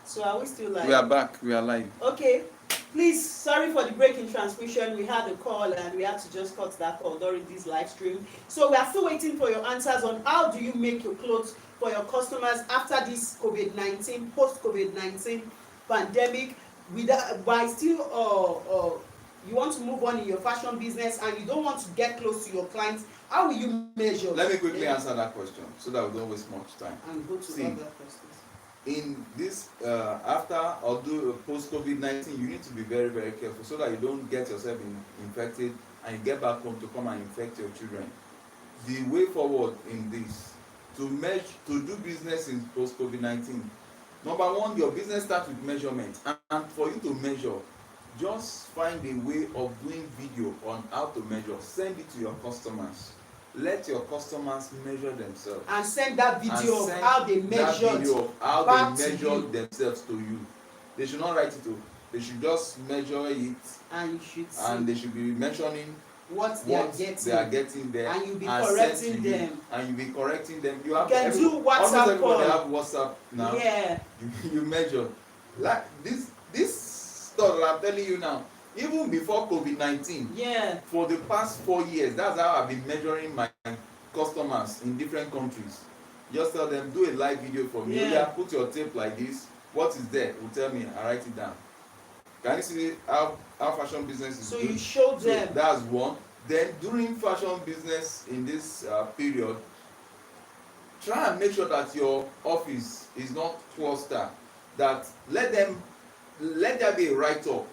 So are we still live? We are back. We are live. Okay. Please, sorry for the break in transmission. We had a call and we had to just cut that call during this live stream. So we are still waiting for your answers on how do you make your clothes for your customers after this COVID-19, post-COVID-19 pandemic. By still you want to move on in your fashion business and you don't want to get close to your clients, how will you measure? Let me quickly answer that question so that we don't waste much time. And go to other questions. In this after or post COVID-19, you need to be very, very careful so that you don't get yourself infected and you get back home to come and infect your children. The way forward in this to do business in post COVID-19, number one, your business starts with measurement, and for you to measure, just find a way of doing video on how to measure. Send it to your customers. Let your customers measure themselves and send that video of how they measured themselves to you. They should not write it to. They should just measure it, and you should see. And they should be mentioning what they are getting there, and you'll be correcting them. And you'll be correcting them. You can do WhatsApp call. They have WhatsApp now. Yeah. You measure like this stuff that I'm telling you now. Even before COVID-19, yeah, for the past 4 years, that's how I've been measuring my customers in different countries. Just tell them, do a live video for me. Yeah, put your tape like this. What is there? Will tell me. I write it down. Can you see how fashion business is? So good? You show them. So that's one. Then during fashion business in this period, try and make sure that your office is not cluster. That let there be a write-up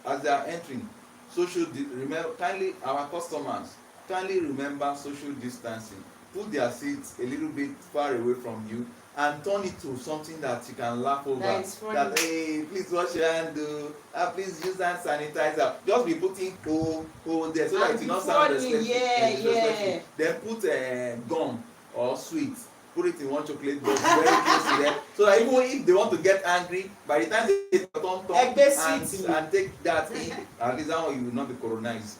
as they are entering. Remember, kindly, our customers, kindly remember social distancing. Put their seats a little bit far away from you and turn it to something that you can laugh over. That is funny. That, hey, please wash your hand, please use hand sanitizer. Just be putting there so that it will not sound disrespectful. Then put gum or sweet. Put it in one chocolate box very close to them, so that even if they want to get angry, by the time they turn and take that in, at least that one you will not be colonized.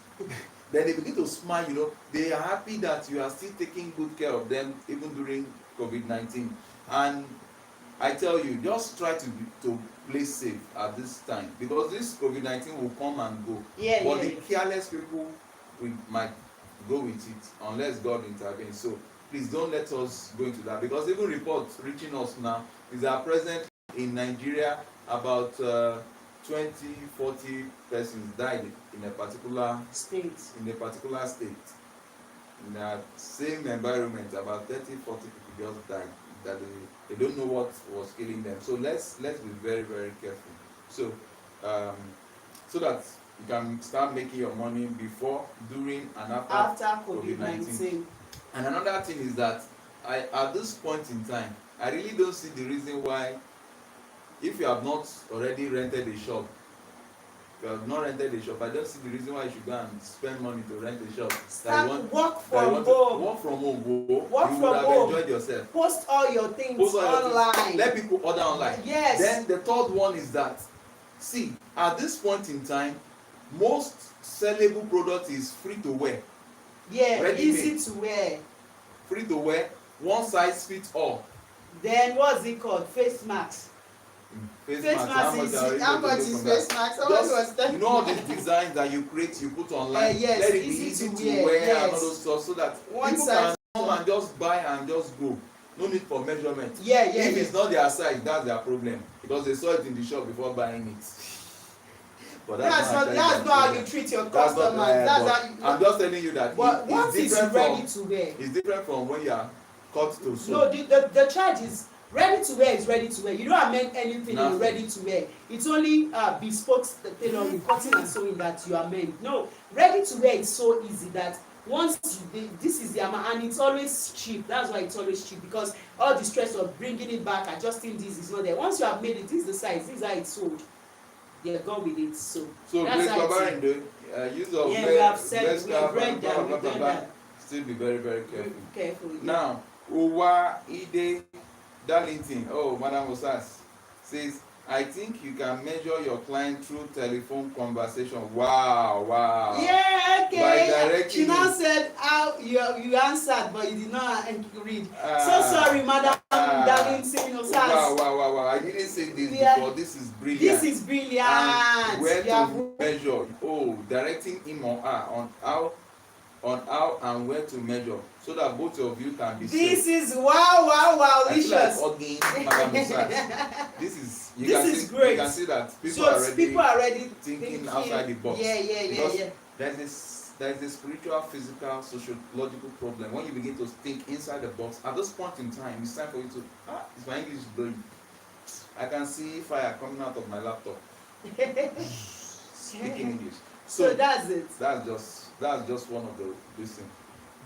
Then they begin to smile, you know. They are happy that you are still taking good care of them even during COVID-19. And I tell you, just try to play safe at this time, because this COVID-19 will come and go. But the careless people might go with it unless God intervenes. So please don't let us go into that, because even reports reaching us now is that presently in Nigeria about 20-40 persons died in a particular state. In that same environment, about 30-40 people just died. That they don't know what was killing them. So let's be very, very careful. So so that you can start making your money before, during, and after COVID-19. And another thing is that at this point in time, I really don't see the reason why, if you have not already rented a shop, I don't see the reason why you should go and spend money to rent a shop. Work from home. You would have enjoyed yourself. Post all your things online. Let people order online. Yes. Then the third one is that, see, at this point in time, most sellable product is free to wear. Easy to wear. Free to wear, one size fits all. Then what's it called? Face masks. Face masks. How much is face masks? You know all these designs that you create, you put online. Let it be easy to wear and all those stuff, so that people can come and just buy and just go. No need for measurement. If it's not their size, that's their problem, because they saw it in the shop before buying it. But that's not how you treat your customers. I'm just telling you that it's different from when you are cut to sew. No, the charge is ready to wear is ready to wear. You don't amend anything in ready to wear. It's only bespoke tailoring, cutting and sewing that you amend. No, ready to wear is so easy that once this is the amount, and it's always cheap. That's why it's always cheap, because all the stress of bringing it back, adjusting this is not there. Once you have made it, this is the size, this is how it's sold. They're gone with it. So that's how it is. Use of we have read that. Still be very, very careful. Yeah. Now, Uwa Ide Darlington, Madam Osas, says, I think you can measure your client through telephone conversation. Wow. Yeah, okay. By directing. She now said how you answered, but you did not read. So sorry, Madam Darlington Osas. Wow. I didn't say this before. This is brilliant. And where to measure. Directing him or her on how and where to measure, so that both of you can be safe. This is wow, licious. This is great. You can see that people are already thinking outside the box. Yeah. There's a spiritual, physical, sociological problem. When you begin to think inside the box, at this point in time, it's time for you to, is my English blowing? I can see fire coming out of my laptop. Speaking English. So that's it. That's just one of these things.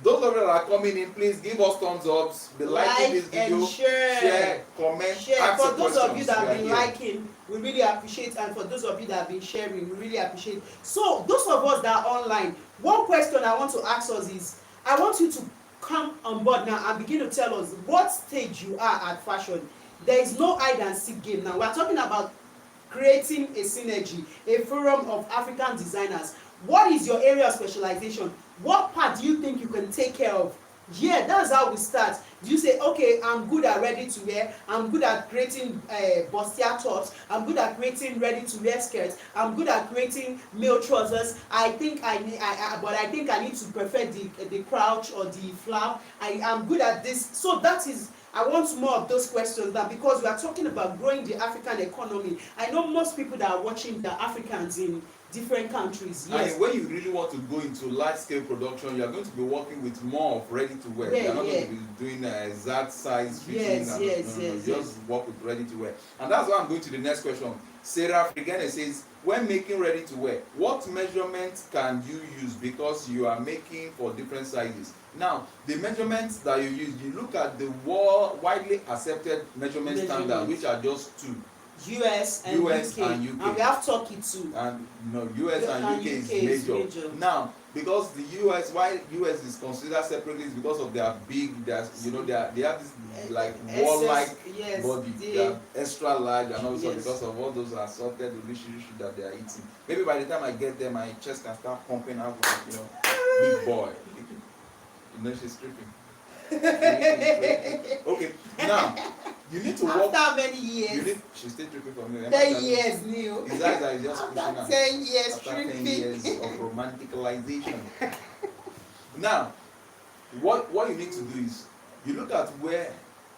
Those of you that are coming in, please give us thumbs up, be liking this video, and share, comment, ask for those of you that have been liking, we really appreciate, and for those of you that have been sharing, we really appreciate. So those of us that are online, one question I want to ask us is, I want you to come on board now and begin to tell us what stage you are at fashion. There is no hide and seek game now. We are talking about creating a synergy, a forum of African designers. What is your area of specialization? What part do you think you can take care of? Yeah, that's how we start. Do you say, okay, I'm good at ready to wear, I'm good at creating bustier tops, I'm good at creating ready to wear skirts, I'm good at creating male trousers. I think I need to perfect the crouch or the flap. I'm good at this. So that is, I want more of those questions, that because we are talking about growing the African economy. I know most people that are watching, the Africans in different countries. Yes. And when you really want to go into large scale production, you are going to be working with more of ready to wear. Yeah, You are not yeah. going to be doing exact size fitting. Yes, and, yes, no, yes, just work with ready to wear. And that's why I'm going to the next question. Sarah Frigane says, when making ready to wear, what measurements can you use because you are making for different sizes? Now, the measurements that you use, you look at the widely accepted measurement standard, which are just two. US and US UK. and UK. And we have Turkey too. And no, US and UK is major. Now, because the US, why US is considered separately is because of their big, they have this like wall-like body, they are extra large and also because of all those assorted delicious that they are eating. Maybe by the time I get there, my chest can start pumping out like, big boy. She's tripping. Okay, now you need to work. After many years? She's still tripping for me. 10 years, Neil. His eyes are just pushing out. After 10 years, After 10 years of romanticalization. Now, what you need to do is you look at where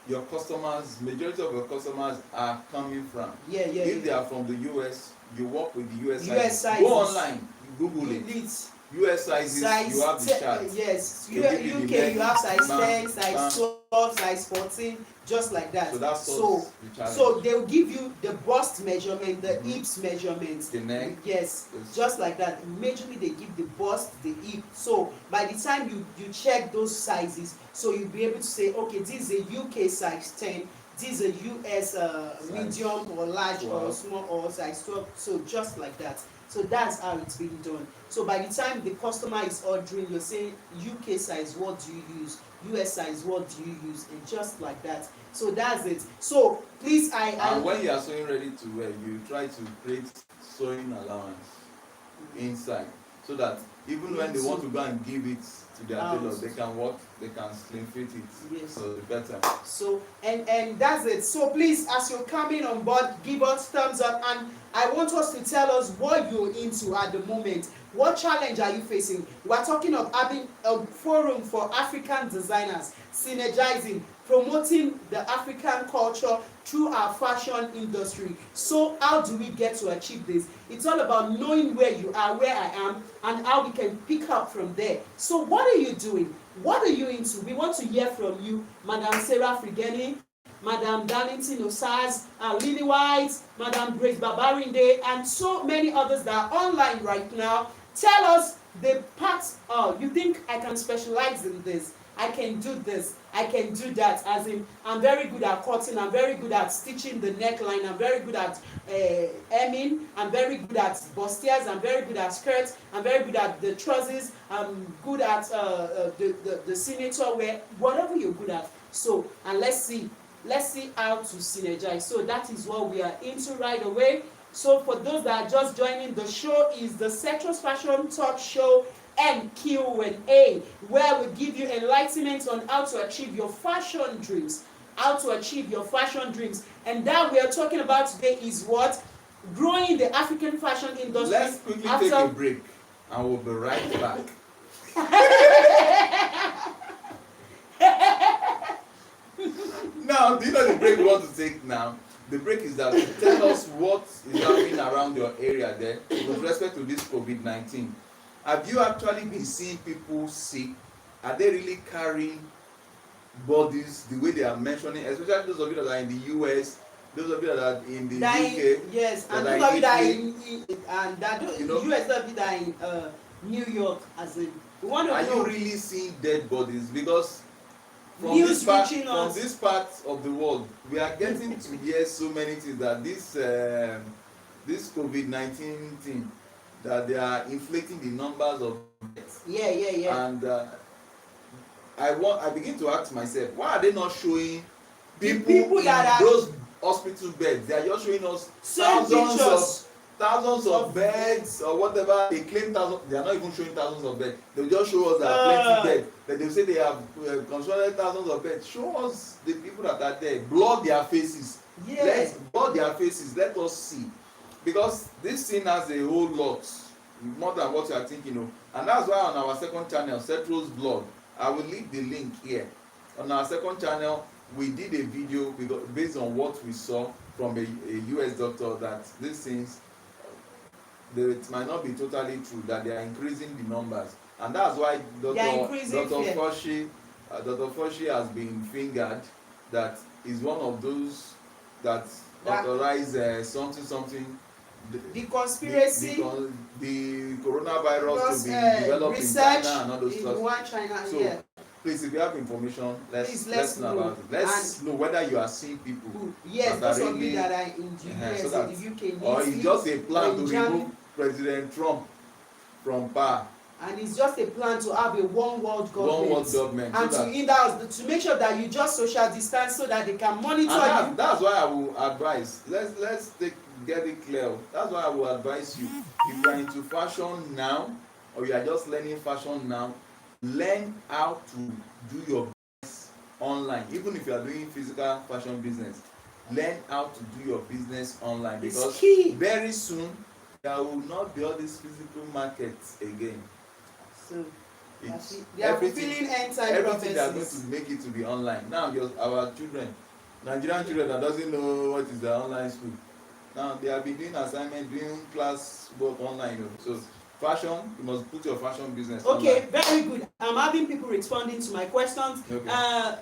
your customers, majority of your customers are coming from. If they are from the US, you work with the US sizes. Go online, you Google it. US sizes, you have the chart. Yes, UK you have size 10, size 12, size 14, just like that. So that's so they will give you the bust measurement, the hips measurement, the neck. Yes, just like that. Majorly they give the bust, the hip. So by the time you check those sizes, so you'll be able to say, okay, this is a UK size 10, this is a US medium or large 12. Or small or size 12. So just like that. So that's how it's being done. So by the time the customer is ordering, you're saying UK size, what do you use? US size, what do you use? And just like that. So that's it. So please, and when you are sewing ready to wear, you try to create sewing allowance inside, so that even when they want to go and give it to their tailor, they can work, they can slim fit it. Yes. So the better. So and that's it. So please, as you're coming on board, give us thumbs up, and I want us to tell us what you're into at the moment. What challenge are you facing? We're talking of having a forum for African designers, synergizing, promoting the African culture through our fashion industry. So how do we get to achieve this? It's all about knowing where you are, where I am, and how we can pick up from there. So what are you doing? What are you into? We want to hear from you, Madam Sarah Frigane, Madam Darlington Osaz, Lily White, Madam Grace Babarinde, and so many others that are online right now. Tell us the parts. You think I can specialize in this? I can do this, I can do that. As in, I'm very good at cutting, I'm very good at stitching the neckline, I'm very good at hemming, I'm very good at bustiers, I'm very good at skirts, I'm very good at the trousers, I'm good at the senator wear, whatever you're good at. So, and let's see how to synergize. So that is what we are into right away. So for those that are just joining, the show is the Setro's Fashion Talk Show and Q&A, where we give you enlightenment on how to achieve your fashion dreams. And that we are talking about today is what? Growing the African fashion industry. Let's quickly take a break and we'll be right back. Now, do you know the break we want to take now? The break is that to tell us what is happening around your area there with respect to this COVID-19. Have you actually been seeing people sick? Are they really carrying bodies the way they are mentioning, especially those of you that are in the US, those of you that are in the UK? Yes, and those of you that are in US, those of you that are in New York, as in, we want to know. Are you really seeing dead bodies? Because from this part of the world, we are getting to hear so many things that this COVID-19 thing, that they are inflating the numbers of deaths. Yeah. And I begin to ask myself, why are they not showing people in those hospital beds? They are just showing us thousands of beds or whatever. They claim thousands. They are not even showing thousands of beds. They will just show us that plenty beds. But they will say they have constructed thousands of beds. Show us the people that are there. Blur their faces. Let's blur their faces. Let us see. Because this thing has a whole lot more than what you are thinking of. And that's why on our second channel, Setro's Blog, I will leave the link here. On our second channel, we did a video based on what we saw from a US doctor, that these things it might not be totally true that they are increasing the numbers, and that's why Dr. Fauci has been fingered that is one of those that authorize something. The conspiracy, the coronavirus to be developed in China and all those stuff. China, so yeah. Please, if you have information, let's know about it. Let's know whether you are seeing people. Yes, those of you that are in the US, so in the UK, or it's just a plan to remove President Trump from power. And it's just a plan to have a one world government. And to make sure that you just social distance so that they can monitor you. That's why I will advise. Let's get it clear. That's why I will advise you. If you are into fashion now, or you are just learning fashion now, learn how to do your business online. Even if you are doing physical fashion business, learn how to do your business online, because very soon there will not be all these physical markets again. So they are fulfilling end-time prophecies. Everything they are going to make it to be online. Now our children, Nigerian children that doesn't know what is the online school, now they have been doing assignment, doing class work online. So fashion, you must put your fashion business okay online. Very good. I'm having people responding to my questions. Okay.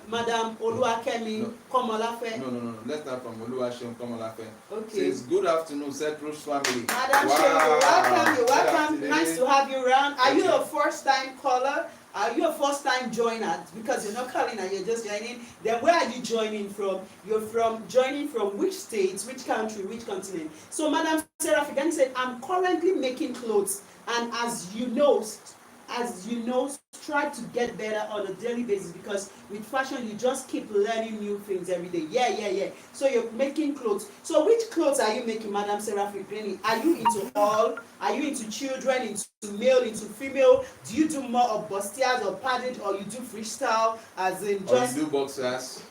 Madam Oluwakemi Komolafe. No. Let's start from Oluwaseun Komolafe. Okay. Says good afternoon, Setro's family. Madam Shehu, you're welcome. Nice to have you around. Are you a first-time caller? Are you a first-time joiner? Because you're not calling and you're just joining. Then where are you joining from? You're joining from which states, which country, which continent? So Madam Sarah Figani said, I'm currently making clothes, and as you know, try to get better on a daily basis, because with fashion you just keep learning new things every day. Yeah. So you're making clothes. So which clothes are you making, Madam Sarah Figani? Are you into all? Are you into children, into male, into female? Do you do more of bustiers or padded, or you do freestyle, as in just... Or you do boxers?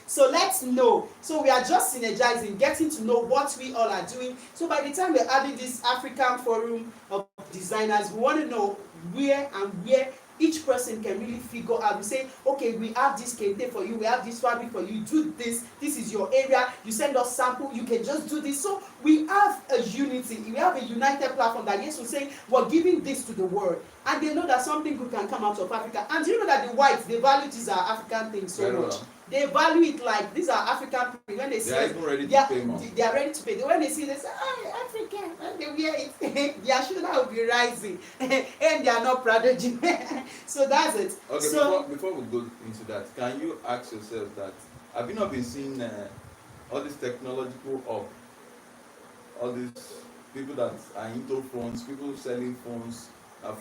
So let's know. So we are just synergizing, getting to know what we all are doing. So by the time we're having this African Forum of Designers, we want to know where each person can really figure out. We say, okay, we have this kente for you, we have this fabric for you, do this is your area, you send us sample, you can just do this. So we have a unity, we have a united platform that yes, we're saying we're giving this to the world, and they know that something good can come out of Africa. And do you know that the whites, they value these are African things so much. Well. They value it like these are African people. When they see they are even ready to pay more. They are ready to pay. When they see, they say, "Oh, African." When they wear it, their shoulder will be rising, and they are not proud of you. So that's it. Okay. So, before we go into that, can you ask yourself that have you not been seeing all this technological all these people that are into phones, people selling phones,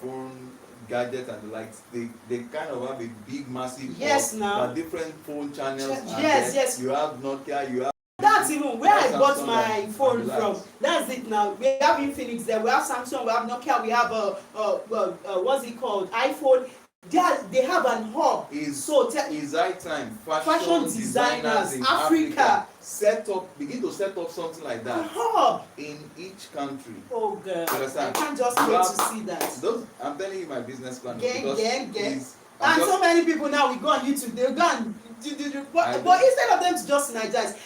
phone gadgets and the likes, they kind of have a big massive different phone channels. Yes. You have Nokia, you have... That's even where I got my phone from. That's it now. We have Infinix there, we have Samsung, we have Nokia, we have what's it called? iPhone. They have an hub. Is high time fashion designers in Africa begin to set up something like that. A hub in each country. Oh God, I can't just wait to see that. I'm telling you my business plan. Gang. And so many people now, we go on YouTube, they go and but instead of them to just synergize,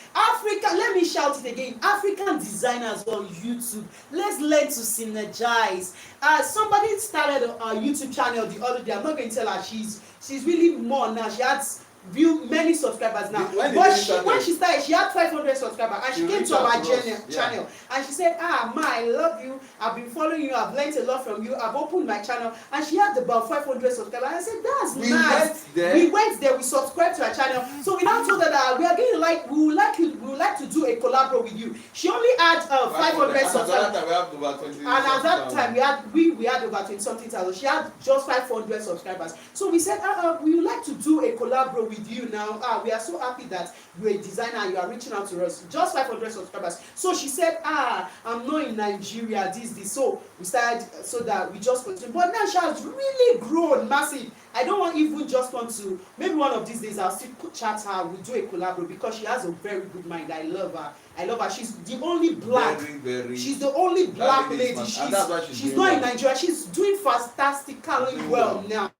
let me shout it again, African designers on YouTube, let's learn to synergize. Somebody started a YouTube channel the other day. I'm not going to tell her, she's really more now. She has many subscribers now. When she started, she had 500 subscribers, and she came to our channel and she said, Ma, I love you, I've been following you, I've learned a lot from you, I've opened my channel. And she had about 500 subscribers. I said, that's nice. We went there, we subscribed to her channel. So we now told her that we are getting we would like to do a collab with you. She only had 500 subscribers. And at that time we had over 20 something thousand. She had just 500 subscribers. So we said, we would like to do a collab with you now. We are so happy that you're a designer and you are reaching out to us. Just 500 subscribers. So she said, I'm not in Nigeria, this. So we started, so that we just continue. But now she has really grown massive. I don't want to, maybe one of these days I'll still chat her, we'll do a collab, because she has a very good mind. I love her. I love her. She's the only black. Very, very. She's the only black lady. And that's why She's not in Nigeria. She's doing fantastically well now.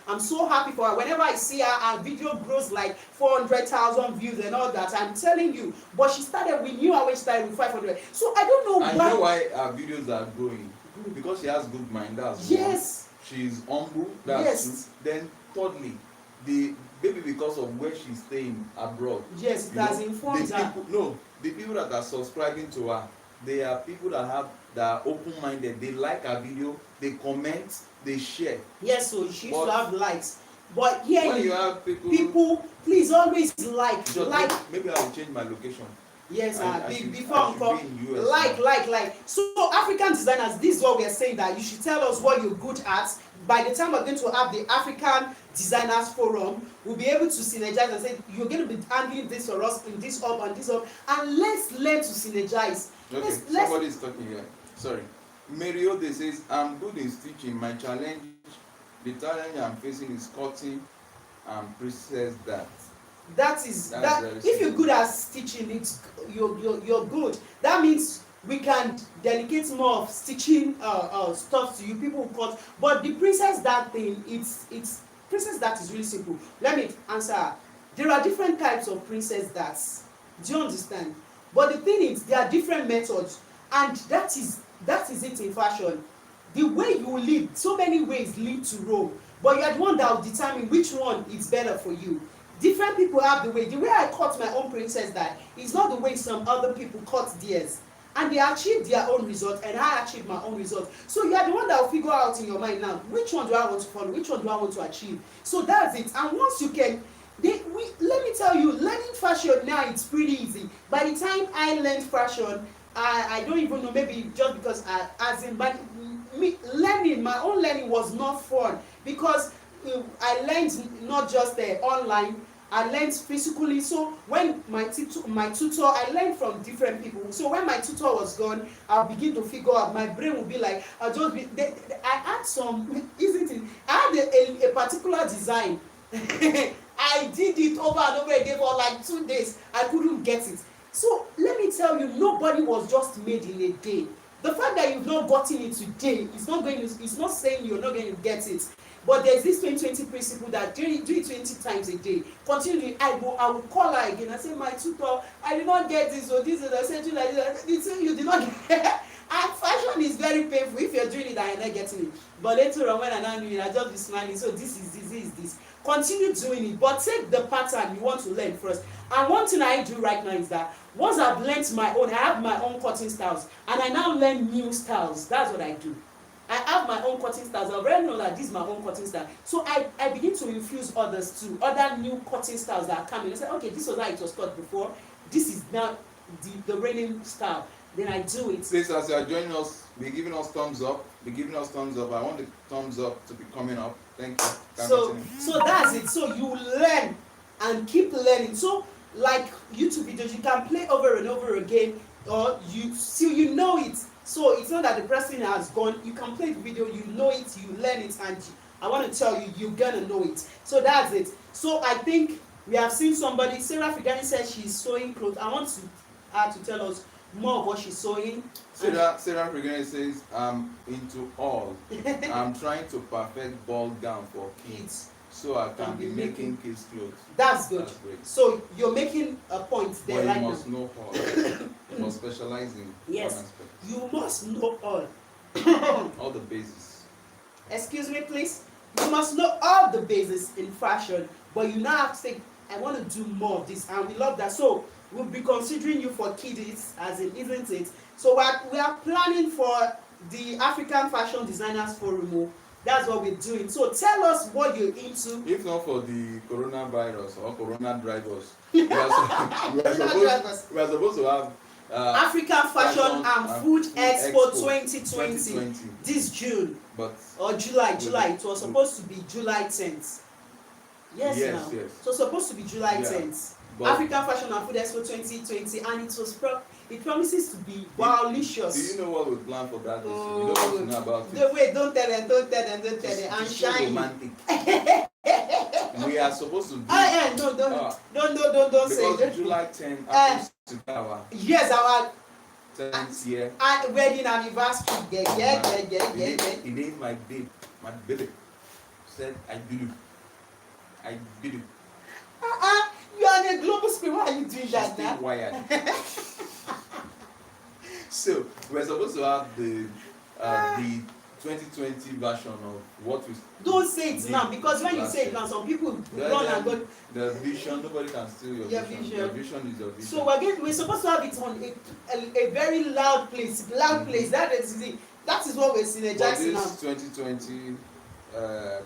I'm so happy for her. Whenever I see her, her video grows like 400,000 views and all that. I'm telling you. But she started. We knew her when she started with 500. So I don't know why. I know why her videos are growing. Because she has good mind. That's yes. One. She's humble. That's yes. Two. Then thirdly, maybe because of where she's staying abroad. Yes, it has informed her. The people that are subscribing to her, they are people that are open-minded. They like her video, they comment, they share. Yes, so she used to have likes. But here when you have people please always like. Maybe I will change my location. Yes, before I'm like. So African designers, this is what we are saying, that you should tell us what you're good at. By the time we're going to have the African Designers Forum, we'll be able to synergize and say, you're going to be handling this for us in this up and this up, and let's learn to synergize. Okay, somebody is talking here. Sorry. Mariode says, I'm good in stitching. My challenge, the challenge I'm facing is cutting and princess that. That if you're good at stitching, you're good. That means we can delegate more of stitching stuff to you. People who cut. But the princess that thing, it's princess that is really simple. Let me answer. There are different types of princess dats. Do you understand? But the thing is, there are different methods, and that is it in fashion. The way you lead, so many ways lead to Rome, but you are the one that will determine which one is better for you. Different people have the way. The way I cut my own princess dye is not the way some other people cut theirs. And they achieved their own result, and I achieved my own result. So you are the one that will figure out in your mind now, which one do I want to follow, which one do I want to achieve. So that's it. And once you can, let me tell you, learning fashion now, it's pretty easy. By the time I learned fashion, I don't even know, maybe just because my own learning was not fun, because I learned not just online, I learned physically. So when my tutor, I learned from different people. So when my tutor was gone, I'll begin to figure out. My brain will be like, I had some, isn't it? I had a particular design. I did it over and over again for like 2 days. I couldn't get it. So let me tell you, nobody was just made in a day. The fact that you've not gotten it today is it's not saying you're not going to get it. But there's this 20-20 principle that do it 20 times a day. Continue. I will call her again and say, my tutor, I did not get this or this, and I said you like this. You did not get it. And fashion is very painful if you're doing it and you're not getting it. But later on, when I now knew it, I just be smiling. So this is this. Continue doing it, but take the pattern you want to learn first. And one thing I do right now is that once I've learned my own, I have my own cutting styles, and I now learn new styles. That's what I do. I have my own cutting styles. I already know that this is my own cutting style. So I begin to infuse others too, other new cutting styles that are coming. I say, okay, this was how it was cut before. This is now the reigning style. Then I do it. Please, as you are joining us, be giving us thumbs up. Be giving us thumbs up. I want the thumbs up to be coming up. Thank you. So that's it. So you learn and keep learning. So like YouTube videos, you can play over and over again, or you know it. So it's not that the person has gone. You can play the video, you know it, you learn it, and I want to tell you, you're gonna know it. So that's it. So I think we have seen somebody. Sarah Frigani says she's sewing clothes. I want her to tell us more of what she's sewing. Sarah Frigani says, I'm into all. I'm trying to perfect ball gown for kids, so I can be making kids clothes. That's good. That's great. So you're making a point there. But you must know all. You must specialize in one aspect. You must know all. All the bases. Excuse me, please. You must know all the bases in fashion, but you now have to say, I want to do more of this, and we love that. So we'll be considering you for kiddies, as in, isn't it? So we are planning for the African Fashion Designers Forum. That's what we're doing. So tell us what you're into. If not for the coronavirus or corona drivers, we are supposed to have African Fashion and Food Expo 2020 this June, or July. It was supposed to be July 10th. Yes. So supposed to be July 10th. African Fashion and Food Expo 2020, and it promises to be wowlicious. Do you know what we plan for that? You don't want to know about it. Wait, don't tell them. And shine. Romantic. We we are supposed to do. No, don't say. Because July 10 happens to be our yes, our 10th year. Wedding anniversary. Yeah. It is my baby said I did it. You are on a global screen. Why are you doing that now? Wired. So we're supposed to have the 2020 version of what we. Don't say it now, because when you say it now, some people run and go. The vision, nobody can steal your vision. Your vision is your vision. So we're supposed to have it on a very loud place. Place. That is what we're synergizing now. But this 2020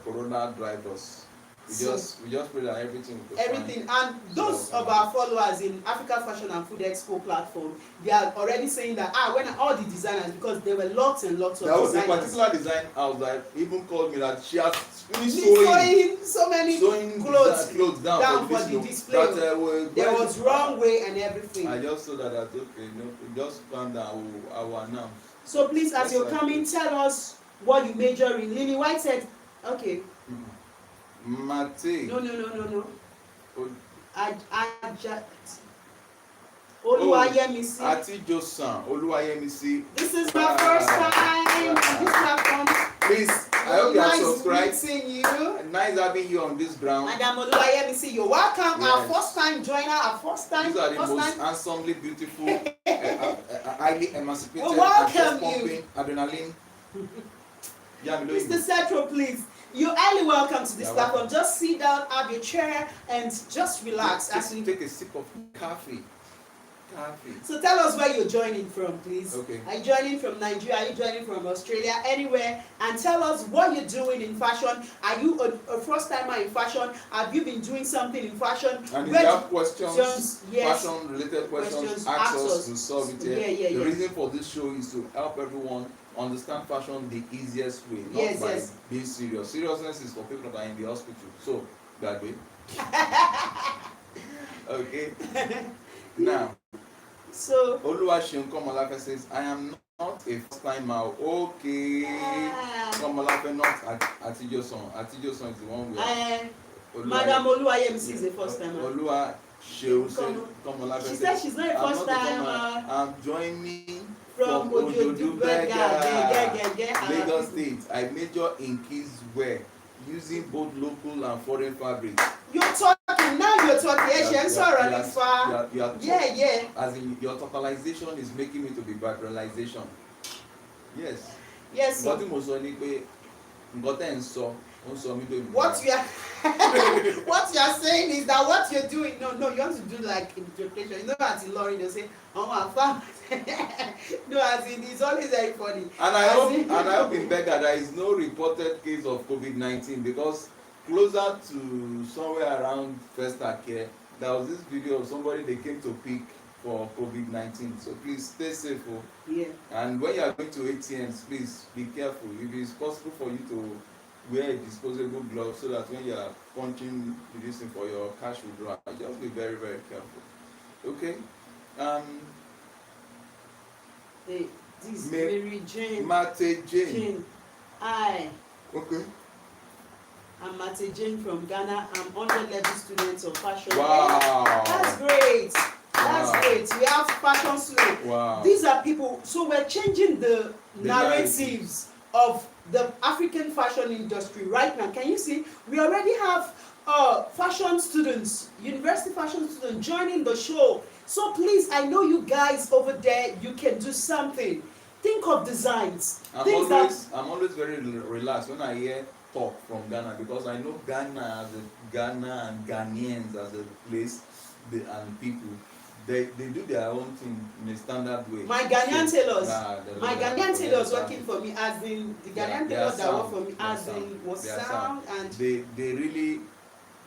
Corona drive us. We just pray that everything will go fine. And those of our followers in Africa Fashion and Food Expo platform, they are already saying that when all the designers, because there were lots and lots of designers. There was a particular design house that even called me that she has finished sewing so many clothes down for the display. There was runway and everything. I just saw that okay, no, just calm down. I will announce. So please, as you're coming, tell us what you major in. Lily White said, okay. Mate. No. Oluwayemisi. Atijosan. Oluwayemisi. This is my first time on this platform. Please, I hope you are subscribed. Nice meeting you. Nice having you on this ground. Madam Oluwayemisi, you're welcome. Yes. Our first time joiner, our first time. These are the most handsomely beautiful, highly emancipated, well, welcome pumping, adrenaline. Mr. Setro, please. You're highly welcome to this platform. Just sit down, have your chair, and just relax. Take a sip of coffee. So tell us where you're joining from, please. Okay. Are you joining from Nigeria? Are you joining from Australia? Anywhere? And tell us what you're doing in fashion. Are you a first timer in fashion? Have you been doing something in fashion? And if you have questions, yes, fashion related questions, ask us to solve it here. The reason for this show is to help everyone understand fashion the easiest way, not by being serious. Seriousness is for people that are in the hospital. So, that way. Okay. Now, so Oluwaseun Komolafe says, I am not a first timer. Okay. Komolafe, not Atijosan. Atijosan is the one we Madam Oluwayemisi is a first timer. Oluwaseun Komolafe says, she said she's not a first timer. I'm joining from Ojodu Lagos State. I major in kids wear using both local and foreign fabrics. You're talking now. You're talking. Yeah. As in your totalization is making me to be virtualization. Yes. Yes. But you must only pay. What you are saying is that what you're doing. No. You want to do like interpretation. You know, as in Lauren, they say, "Oh, my father." No, as in it's always very funny. And I hope in Becca there is no reported case of COVID-19, because closer to somewhere around First Care, there was this video of somebody they came to pick for COVID-19. So please stay safe. Yeah. And when you are going to ATMs, please be careful. If it's possible for you to wear a disposable glove so that when you are punching this thing for your cash withdrawal, just be very, very careful. Okay. This Mary Jane. Mate Jane. Okay. I'm Mate Jane from Ghana. I'm 100 level student of fashion. Wow. That's great. That's great. We have fashion students. Wow. These are people. So we're changing the narratives of the African fashion industry right now. Can you see? We already have fashion students, university fashion students joining the show. So please, I know you guys over there, you can do something. Think of designs. I'm always very relaxed when I hear talk from Ghana, because I know Ghana and Ghanaians as a place and people. They do their own thing in a standard way. My Ghanaian tailors working for me, as in the Ghanaian tailors that work for me, as in was sound, and they really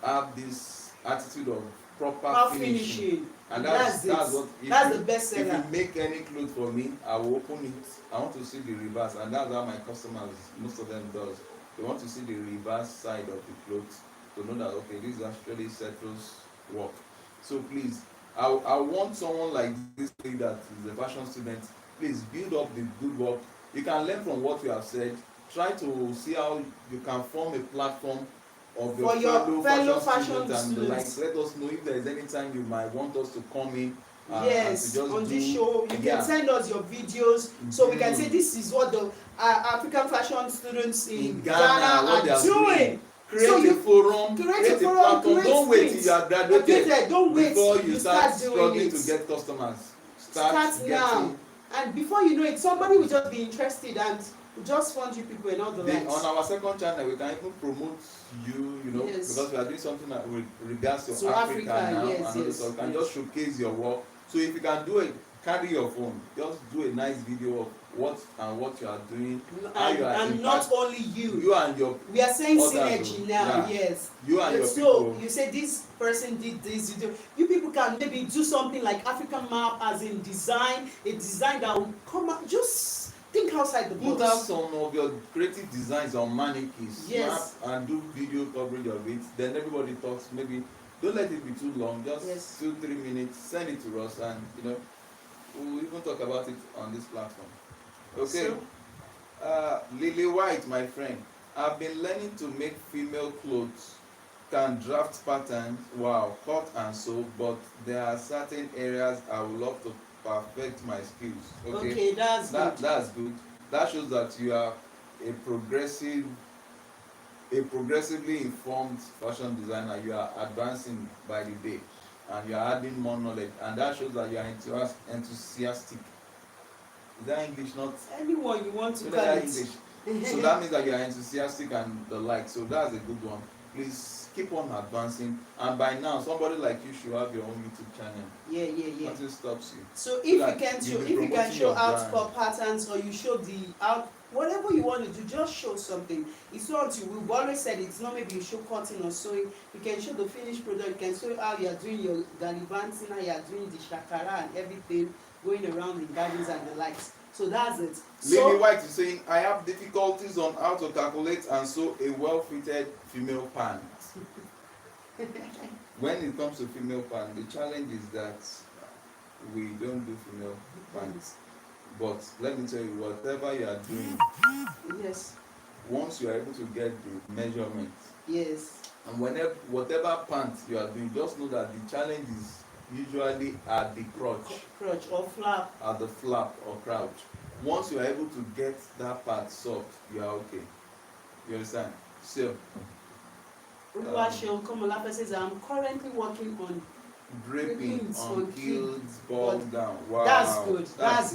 have this attitude of proper finishing. And that's the best seller. If you make any clothes for me, I will open it. I want to see the reverse, and that's how my customers, most of them does. They want to see the reverse side of the clothes to know that okay, this is actually Setro's work. So please, I want someone like this that is a fashion student. Please build up the good work. You can learn from what you have said. Try to see how you can form a platform of for your fellow fashion fashion students and the like. students. Let us know if there is any time you might want us to come in Yes, and to on just this show you yeah. can send us your videos so we can say this is what the African fashion students in Ghana what they are doing. Create So a forum, create a platform. Don't wait till you are graduated Don't wait before you start doing struggling it. to get customers. Start now, and before you know it, somebody will just be interested and just fund you people and all the likes. On our second channel, we can even promote you, you know, Yes. because we are doing something that with regards to Africa now, yes, and yes, so we can yes. just showcase your work. So if you can do it, carry your phone, just do a nice video of what you are doing, how you are and not only you and your we are saying others, synergy now, yeah. yes. You and your so people. you say this person did this video, you people can maybe do something like African map, as in design a design that will come out. Just think outside the box. Put out some of your creative designs on mannequins, yes. snap and do video coverage of it. Then everybody talks. Maybe don't let it be too long, just yes. 2-3 minutes. Send it to us, and you know we'll even talk about it on this platform. Okay. So, Lily White, my friend, I've been learning to make female clothes, can draft patterns, wow, cut and sew, but there are certain areas I would love to perfect my skills. Okay, that's good. That's good. That shows that you are a progressively informed fashion designer. You are advancing by the day, and you are adding more knowledge, and that shows that you are enthusiastic. Is that English? Not anyone you want to call it. English. So that means that you are enthusiastic and the like. So that's a good one. Please keep on advancing, and by now somebody like you should have your own YouTube channel. Yeah. Nothing stops you. So if you can show out for patterns, or you show the out whatever you want to do, just show something. It's not we've always said it's not maybe you show cutting or sewing. You can show the finished product. You can show how you are doing your gallivanting, how you are doing the shakara and everything, going around in gardens and the likes. So that's it. Lily White is saying, I have difficulties on how to calculate and sew a well-fitted female pant. When it comes to female pant, the challenge is that we don't do female pants. But let me tell you, whatever you are doing, yes, once you are able to get the measurements, yes, and whatever pant you are doing, just know that the challenge is usually at the crotch or flap, at the flap or crouch. Once you are able to get that part soft, you are okay. You understand? So Oluwaseun Komolafe says, I'm currently working on draping on kilts, ball down. Wow, that's good. That's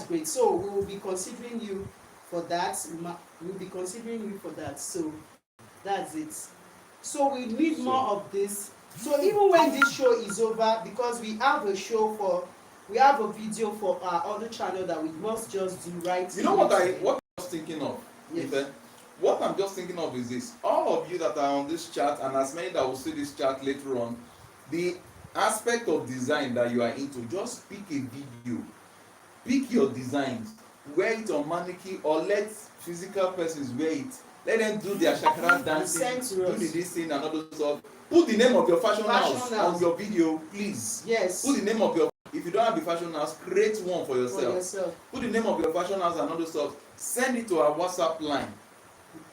great. So we will be considering you for that. So that's it. So we need more of this. So even when this show is over, because we have a video for our other channel that we must just do right. You know what I was thinking of? Yes. What I'm just thinking of is this. All of you that are on this chat, and as many that will see this chat later on, the aspect of design that you are into, just pick a video. Pick your designs. Wear it on mannequin, or let physical persons wear it. Let them do their shakara dancing, do this thing and all those stuff. Put the name of your fashion house on your video, please. Yes. Put the name of your, if you don't have the fashion house, create one for yourself. Put the name of your fashion house and all those stuff. Send it to our WhatsApp line.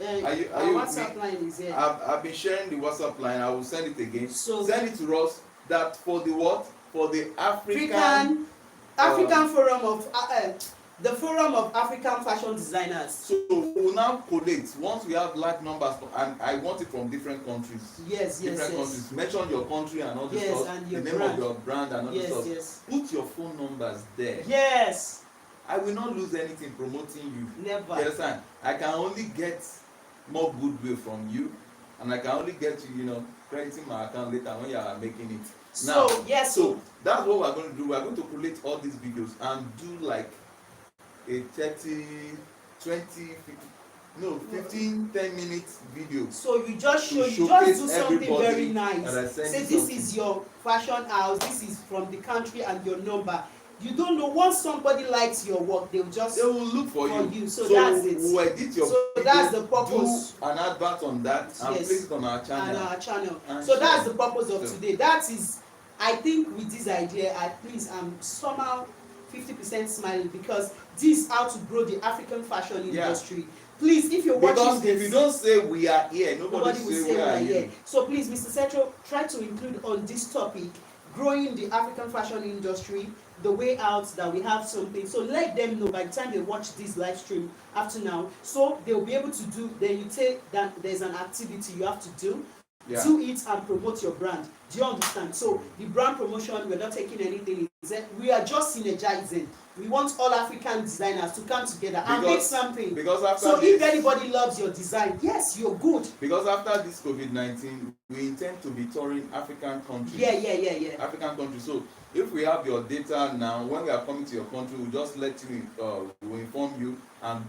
WhatsApp line is here. I've been sharing the WhatsApp line. I will send it again. So send it to us. That for the what? For the African Forum of the Forum of African Fashion Designers. So we will now collate once we have large numbers, and I want it from different countries. Yes. Countries. Mention your country and all this stuff. And the name of your brand and all this stuff. Yes. Put your phone numbers there. Yes. I will not lose anything promoting you. Never. You understand? I can only get more goodwill from you, and I can only get you, crediting my account later when you are making it. So that's what we're going to do. We're going to collate all these videos and do like a 30, 20, 15, 10 minutes video. So you just do something very nice. Say this is your fashion house, this is from the country and your number. You don't know, once somebody likes your work, they will look for you. So that's it. We'll edit your video, that's the purpose. Do an advert on that and place it on our channel. So that's the purpose of today. That is, I think with this idea, at least I'm somehow 50% smiling, because this is how to grow the African fashion industry. Please, if you're watching because this, if you don't say we are here, nobody will say say we are here. So please, Mr. Setro, try to include on this topic, growing the African fashion industry, the way out, that we have something. So let them know by the time they watch this live stream after now, so they'll be able to do, then you take that there's an activity you have to do. Yeah. Do it and promote your brand. Do you understand? So the brand promotion, we're not taking anything. We are just synergizing. We want all African designers to come together and make something. Because after so if anybody loves your design, yes, you're good. Because after this COVID-19, we intend to be touring African countries. Yeah. African countries. So if we have your data now, when we are coming to your country, we'll just let you, we'll inform you, and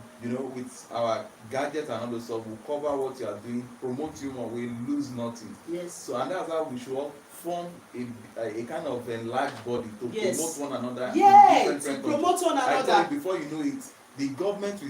with our gadgets and all those stuff, we'll cover what you are doing, promote you more, we lose nothing. Yes. So and that's how we should all form a kind of enlarged body to promote one another. Yeah, to promote one another. I tell you, before you know it, the government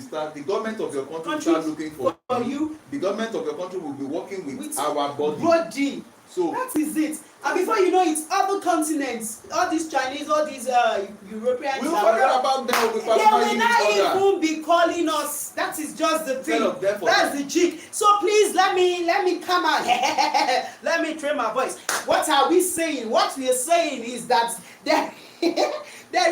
of your country will start looking for you. The government of your country will be working with our body. So that is it. And before you know it, other continents, all these Chinese, all these Europeans, we'll forget about them. They will not even be calling us. That is just the thing. That's the jig. So please let me come out. Let me train my voice. What are we saying? What we are saying is that there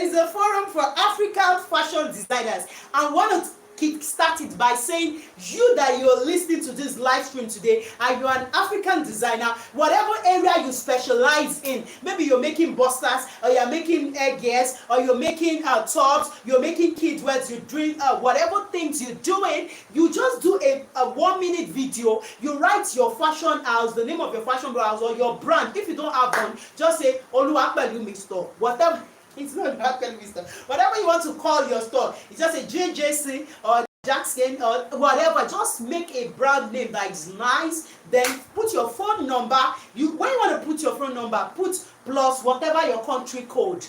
is a forum for African fashion designers. I want to kick started by saying, you that you're listening to this live stream today and you're an African designer, whatever area you specialize in, maybe you're making busters, or you're making gears, or you're making tops, you're making kids wears, you're doing whatever things you're doing, you just do a 1-minute video. You write your fashion house, the name of your fashion house or your brand. If you don't have one, just say Oluwapelu Store, whatever. It's not Mr. Whatever you want to call your store, it's just a JJC or Jackson or whatever. Just make a brand name that is nice. Then put your phone number. When you want to put your phone number, put plus whatever your country code,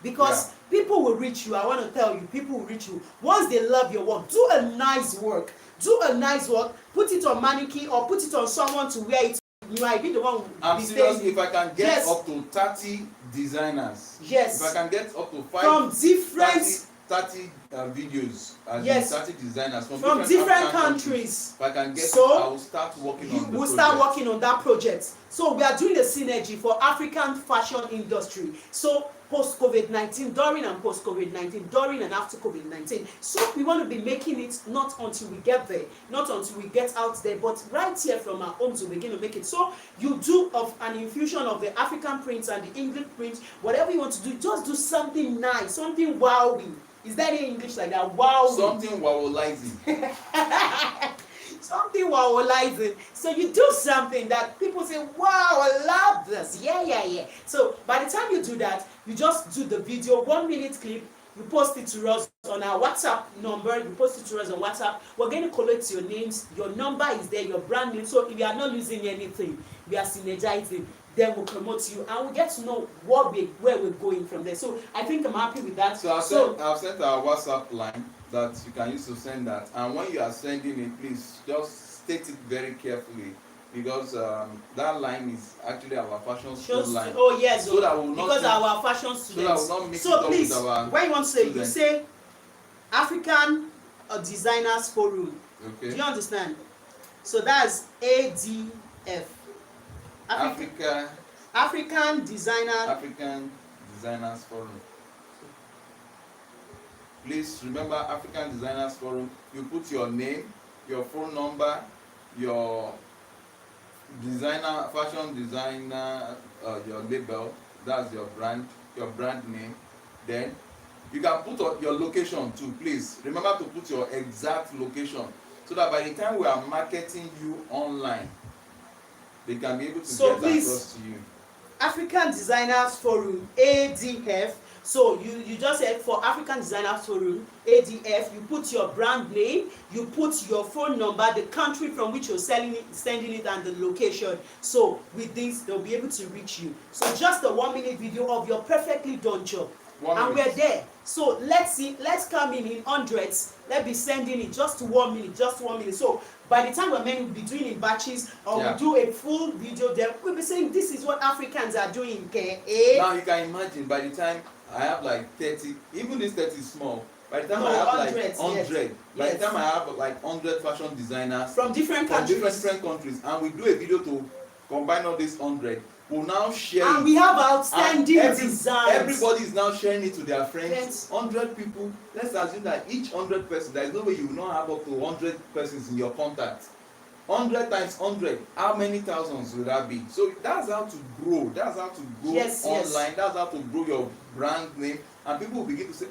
because people will reach you. I want to tell you, people will reach you once they love your work. Do a nice work. Put it on mannequin or put it on someone to wear it. You might be the one. I'm serious. If I can get up to 30 designers, if I can get up to 5 from different 30 videos, 30 designers from different countries. If I can get, I will start working on the project. Start working on that project. So we are doing a synergy for African fashion industry. So post-COVID-19, during and post-COVID-19, during and after COVID-19. So we want to be making it not until we get there, not until we get out there, but right here from our homes we begin to make it. So you do of an infusion of the African prints and the English prints, whatever you want to do, just do something nice, something wowy. Is that in English like that? Wow. Something wowalizing. Something wowalizing. So you do something that people say, wow, I love this. Yeah. So by the time you do that, you just do the video, 1-minute clip, you post it to us on our WhatsApp number, you post it to us on WhatsApp. We're going to collect your names, your number is there, your brand name. So if you are not losing anything, we are synergizing. Then we'll promote you and we'll get to know where we're going from there. So I think I'm happy with that. So I've sent our WhatsApp line that you can use to send that. And when you are sending it, please just state it very carefully, because that line is actually our fashion school line. Oh yes, so that will not because our fashion students. So that will not mix so it up please, with our when you want to say, students. you say African Designers Forum. Okay. Do you understand? So that's ADF. African Designers Forum. Please remember African Designers Forum. You put your name, your phone number, your fashion designer, your label, that's your brand name. Then you can put your location too. Please remember to put your exact location, so that by the time we are marketing you online, they can be able to get across to you. African Designers Forum, ADF. So you just said for African Designers Forum, ADF, you put your brand name, you put your phone number, the country from which you're sending it, and the location. So with this, they'll be able to reach you. So just a 1-minute video of your perfectly done job. And we're there. So let's come in hundreds. Let's be sending it just 1 minute, So by the time we're meant to be doing in batches, or we do a full video, then we'll be saying this is what Africans are doing. Now you can imagine by the time I have like 30, even this 30 is small. By the time No, I have hundreds, like 100, yes. by Yes. the time I have like 100 fashion designers From different from countries. different countries, and we do a video to combine all these 100, we'll now share And it. we have outstanding designs. Everybody is now sharing it to their friends. Yes. 100 people. Let's assume that each 100 person, there is no way you will not have up to 100 persons in your contact. 100 times 100, how many thousands will that be? So that's how to grow. That's how to grow Yes, online. yes. That's how to grow your brand name. And people will begin to say,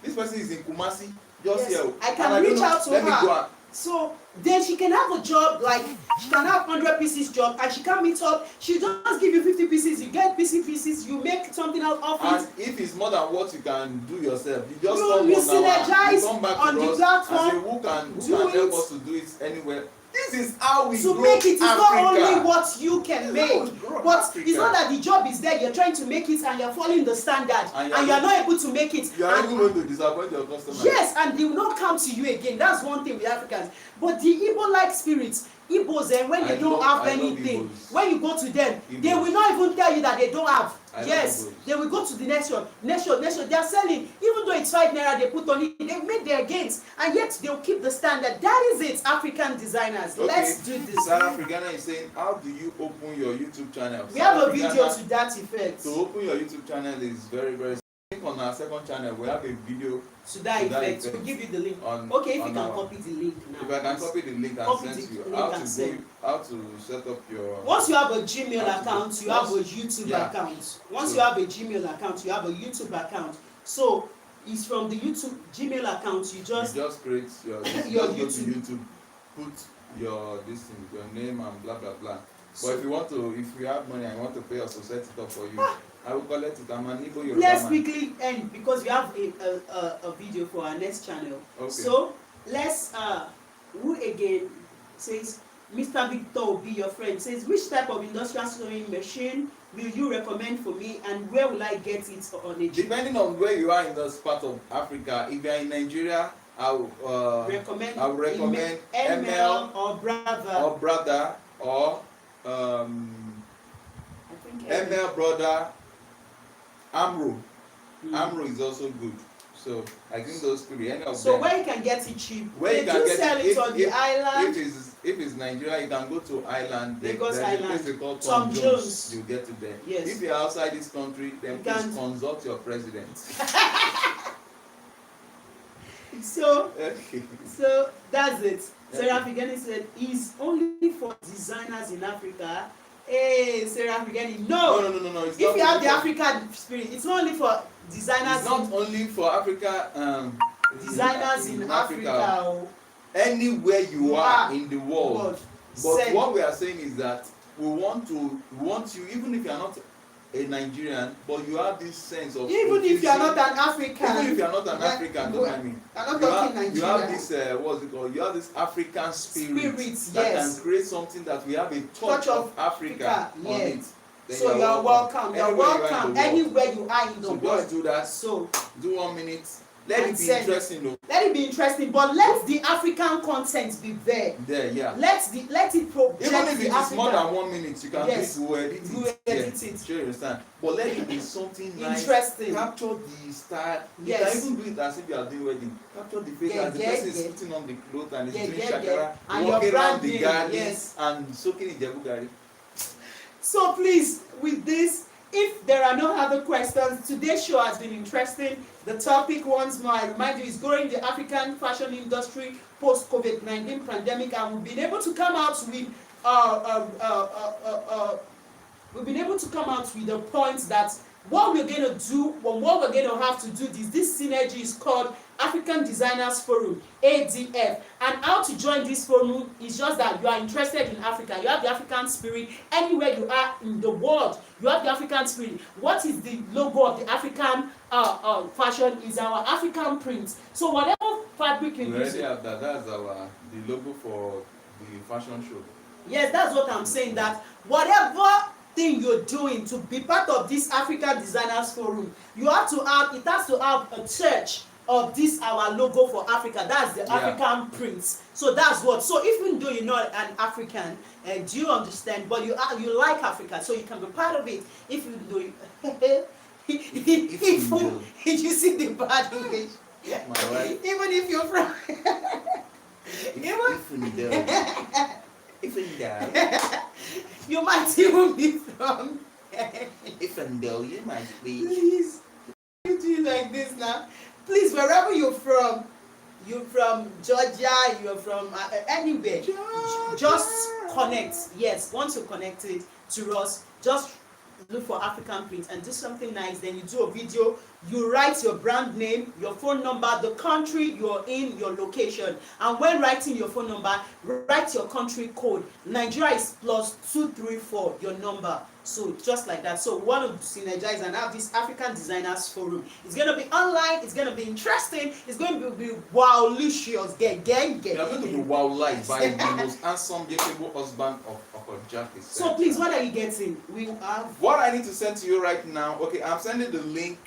this person is in Kumasi, just Yes. here. I can and reach out to let me go her. So then she can have a job, like she can have 100 pieces job, and she can meet up. She just give you 50 pieces, you get pieces, you make something out of and it. if it's more than what you can do yourself, you just You come on synergize you come back on to the us platform, and say who can help us to do it anywhere. This is how we to grow make it is not Africa. only what you can This is how we make, grow but Africa. it's not that the job is there, you're trying to make it and you're following the standard And and you're not able to make it. You are And even going to disappoint your customers. yes, and they will not come to you again. That's one thing with Africans. But the Igbo-like spirits, Igbos, and when they don't have anything, when you go to them, they will not even tell you that they don't have. Yes, they will go to the next one. They are selling. Even though it's 5 naira, they put on it, they make their gains, and yet they'll keep the standard. That is it, African designers. Okay. Let's do this. Sarah Africana is saying, how do you open your YouTube channel? We have a Africana, video to that effect. To open your YouTube channel is very, very simple. I think on our second channel, we have a video To that effect. We'll give you the link. Okay, if you can copy the link now. If I can copy the link and send to you, how to set up your... Once you have a Gmail account, you have a YouTube account. Once you have a Gmail account, you have a YouTube account. So it's from the YouTube Gmail account. You just create your your just go YouTube. to YouTube, put your this thing, your name and blah blah blah. But if you have money and you want to pay us to set it up for you, I will collect it. I'm an Igbo Yoruba let's man. quickly end because we have a video for our next channel. Okay. So let's who again says Mr. Victor will be your friend. Says which type of industrial sewing machine will you recommend for me and where will I get it on a Depending on where you are in this part of Africa, if you are in Nigeria, I will recommend ML or brother or I think ML brother Amro. Amro is also good. So I think those three, any of them. So where you can get it cheap? Where they you can do get sell it on the island. If it's Nigeria, you can go to island. Lagos Island. Island. There's a place called Tom Jones. You get it there. Yes. If you're outside this country, then please consult your president. So that's it. Sarah Figeni said, "Is only for designers in Africa." Hey, Sarah Figeni, no. It's if you have the African spirit, it's not only for designers. It's not only for Africa. Designers in Africa. Anywhere you are in the world. But what we are saying is that we want you, even if you are not a Nigerian, but you have this sense of even if you are not an African. Even if you are not an African, don't mind me. I'm not talking Nigerian. You have this what's it called? You have this African spirit that can create something that we have a touch of Africa on it. So you are welcome. You are welcome anywhere you are in the world. So just do that. So do 1 minute. Let it be interesting though. Let it be interesting, but let the African content be there. There, yeah. Let it project. Even if it is more than 1 minute, you can do it. You edit it. Sure, you understand. But let it be something nice. Interesting. Capture the style. Yes. You can even do it as if you are doing wedding. Capture the face as the person is putting on the clothes and is doing shakara, walking around the garden and soaking in Jebugari. So please, with this, if there are no other questions, today's show has been interesting. The topic, once more, I remind you, is growing the African fashion industry post-COVID-19 pandemic, and we've been able to come out with the point that what we're going to do, or what we're going to have to do, this synergy is called African Designers Forum, ADF. And how to join this forum is just that you are interested in Africa, you have the African spirit, anywhere you are in the world, you have the African spirit. What is the logo of the African fashion is our African print. So whatever fabric you use. We already have that. That's the logo for the fashion show. Yes, that's what I'm saying, that whatever thing you're doing to be part of this African Designers Forum, it has to have a church of this our logo for Africa. That's the African prints. So that's what. So even though you're not an African, do you understand? But you like Africa, so you can be part of it. If you do, if you see the bad English. My wife. Even if you're from you might even be from You might be. please do you like this now. Please, wherever you're from Georgia, you're from anywhere, just connect. Yes, once you're connected to us, just look for African Print and do something nice. Then you do a video, you write your brand name, your phone number, the country you're in, your location, and when writing your phone number, write your country code. Nigeria is +234 your number. So just like that. So we want to synergize and have this African Designers Forum. It's going to be online, it's going to be interesting, it's going to be wow-licious. You are going to be wow-like by the most handsome, beautiful husband of Jack. So please, what are you getting? We have what I need to send to you right now. Okay, I'm sending the link,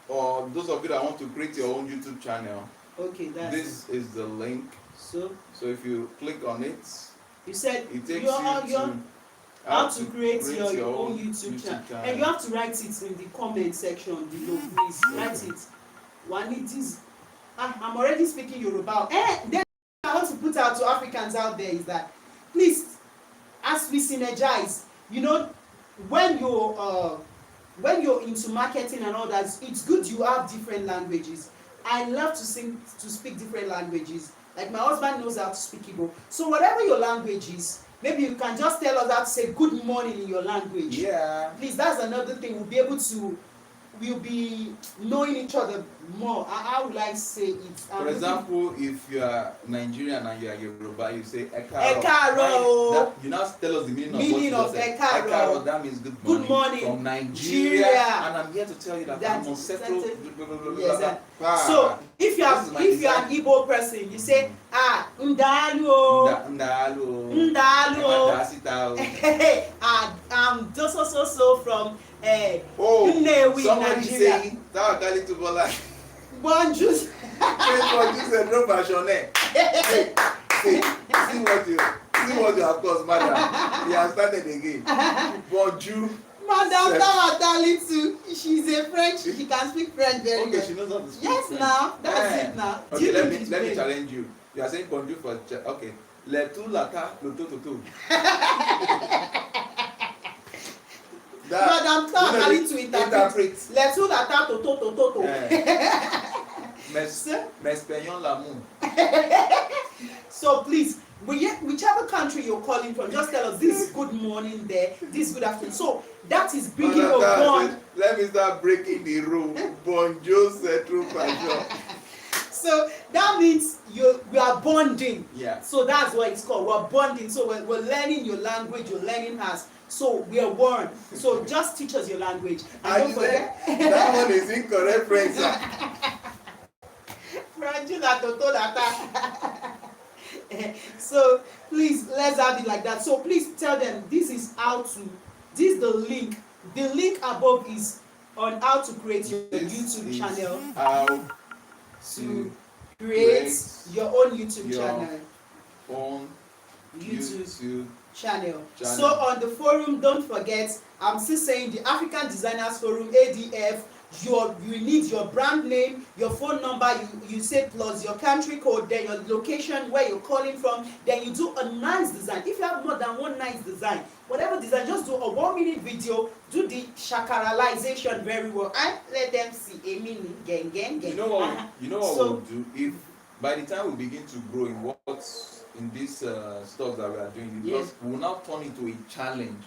or those of you that want to create your own YouTube channel. Okay, this is the link. So if you click on it, you said it takes you to how to create your own YouTube channel. And you have to write it in the comment section below, please. Write it. One it is. I'm already speaking Yoruba. Then I want to put out to Africans out there is that, please, as we synergize, when you're into marketing and all that, it's good you have different languages. I love to speak different languages. Like my husband knows how to speak Igbo. So whatever your language is, maybe you can just tell us how to say good morning in your language. Yeah. Please, that's another thing. We'll be knowing each other more. How would I say it? For example, if you are Nigerian and you are Yoruba, you say Ekaro. You now tell us the meaning of Ekaro. Ekaro, that means good morning. From Nigeria. And I'm here to tell you that I'm on Setro. Yes, so if you are an Igbo person, you say Ndalu. I'm just so from Nnewi, somebody Nigeria. saying that to Bola. Bonjour. See what you have caused, madam. He has started again. Bonjour. Madam Tamatali too. She's a French. She can speak French very well. Okay, she knows how to speak Yes, French. now that's it now. Okay, let me challenge you. You are saying bonjour for okay. Le tout lata le tout tout. Madam Tamatali to interpret. Le tout lata to. Mes payons l'amour. So please, whichever country you're calling from, just tell us this good morning there, this good afternoon. So that is bringing a bond. Let me start breaking the rule. Bonjour, Setro, bonjour. So that means we are bonding. Yeah. So that's what it's called. We're bonding. So we're learning your language, you're learning us. So we are one. So just teach us your language. And don't forget. That one is incorrect, friends. So please, let's have it like that. So please tell them this is the link. The link above is on how to create your YouTube channel. How to create your own YouTube channel. Own YouTube channel. So on the forum, don't forget, I'm still saying the African Designers Forum, ADF. You need your brand name, your phone number, you say plus your country code, then your location where you're calling from, then you do a nice design. If you have more than one nice design, whatever design, just do a 1-minute video, do the shakaralization very well, and let them see a mini gang. You know what we'll do? If by the time we begin to grow in what's in this stuff that we are doing, because we will now turn into a challenge.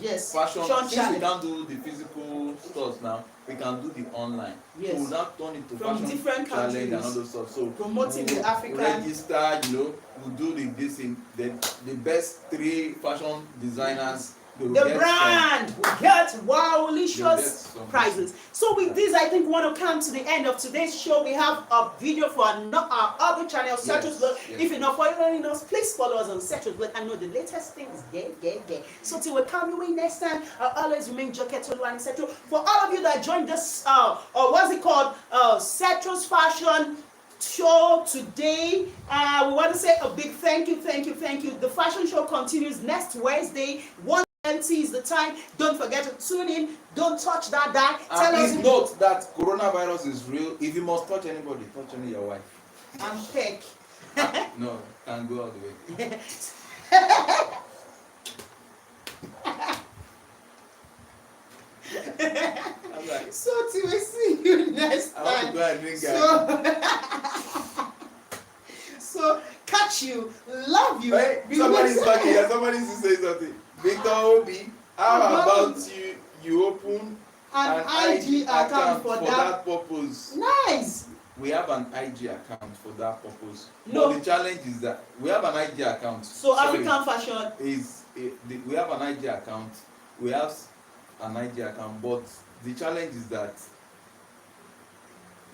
Yes. Fashion. Since we can't do the physical stores now, we can do the online. Yes. So we'll now turn into from fashion different challenge countries and all those stuff. So promoting the African. Register, we'll do the best 3 fashion designers. The brand will get wow-licious prizes. So with this, I think we want to come to the end of today's show. We have a video for our other channel, Setro's Blog. If you're not following us, please follow us on Setro's Blog and know the latest things. So till we come your way next time, I'll always remain Joket Toluwani Setro. For all of you that joined this, or what's it called, Setro's Fashion show today, we want to say a big thank you. The fashion show continues next Wednesday. GMT is the time. Don't forget to tune in. Don't touch that dial. And please note that coronavirus is real. If you must touch anybody, touch only your wife. And peck. No, can go all the way. I'm like, So till we see you next I want to time. go and drink So catch you, love you. Hey, somebody's talking here. Somebody needs to say something. Victor Obi, how about you open an IG account for that purpose? Nice. We have an IG account for that purpose. No. But the challenge is that we have an IG account. So African fashion we have an IG account. We have an IG account, but the challenge is that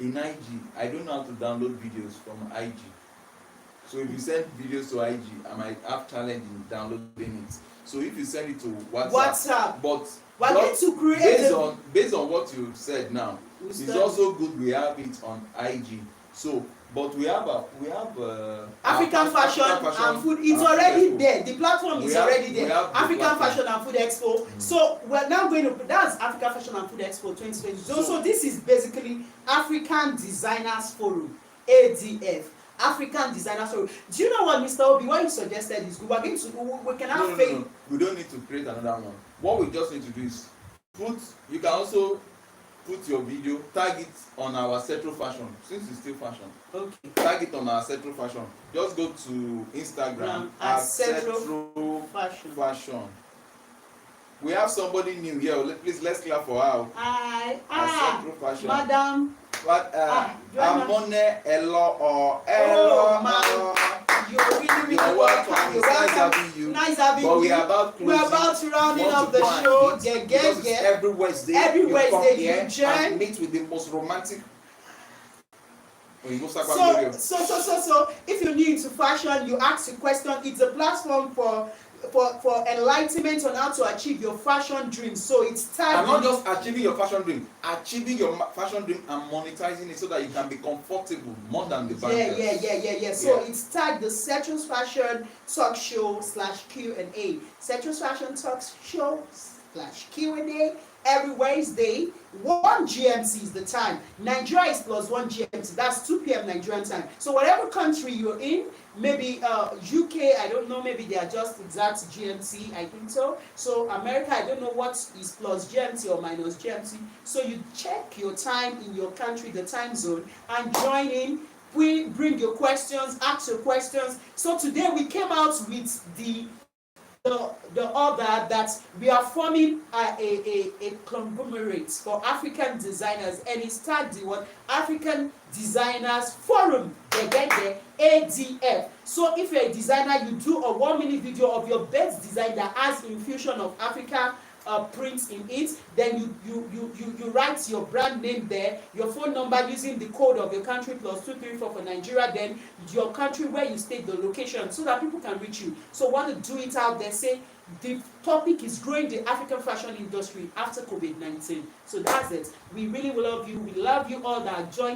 in IG, I don't know how to download videos from IG. So if you send videos to IG, I might have challenge in downloading it. So if you send it to WhatsApp, but we're going to create based on what you said now, it's also good we have it on IG. So, but we have African fashion and food. It's already there. The platform is already there. African Fashion and Food Expo. So we're now going to. That's African Fashion and Food Expo 2020. So this is basically African Designers Forum, ADF. African Designers Forum. Do you know what, Mr. Obi? What you suggested is good. We're going to. We can have faith. No. We don't need to create another one. What we just need to do is you can also put your video, tag it on our Setro Fashion, since it's still fashion. Okay. Tag it on our Setro Fashion. Just go to Instagram at Setro Fashion. We have somebody new here. Please let's clap for her. Hi. Setro Fashion. Madam. What? Amone Elo or Elo. You're really welcome. It's nice having you. Nice having but you. We're about rounding up the show. Every Wednesday you join and meet with the most romantic. So if you're new to fashion, you ask a question. It's a platform for enlightenment on how to achieve your fashion dreams. So it's time. And not just achieving your fashion dream, achieving your fashion dream and monetizing it so that you can be comfortable more than the bankers. Yeah. So it's tagged the Setro's Fashion Talk Show /Q&A. Setro's Fashion Talk Show /Q&A. Every Wednesday, 1 GMT is the time. Nigeria is +1 GMT. That's 2 p.m. Nigerian time. So whatever country you're in, maybe UK, I don't know, maybe they are just exact GMT, I think so. So America, I don't know what is plus GMT or minus GMT. So you check your time in your country, the time zone, and join in. Bring your questions, ask your questions. So today we came out with the order that we are forming a conglomerate for African designers, and it's tagged the word African Designers Forum, ADF. So if you're a designer, you do a 1-minute video of your best design that has infusion of Africa prints in it. Then you write your brand name there, your phone number using the code of your country +234 for Nigeria, then your country where you stay, the location, so that people can reach you. So want to do it out there, say the topic is growing the African fashion industry after COVID-19. So that's it. We really love you. We love you all that are joining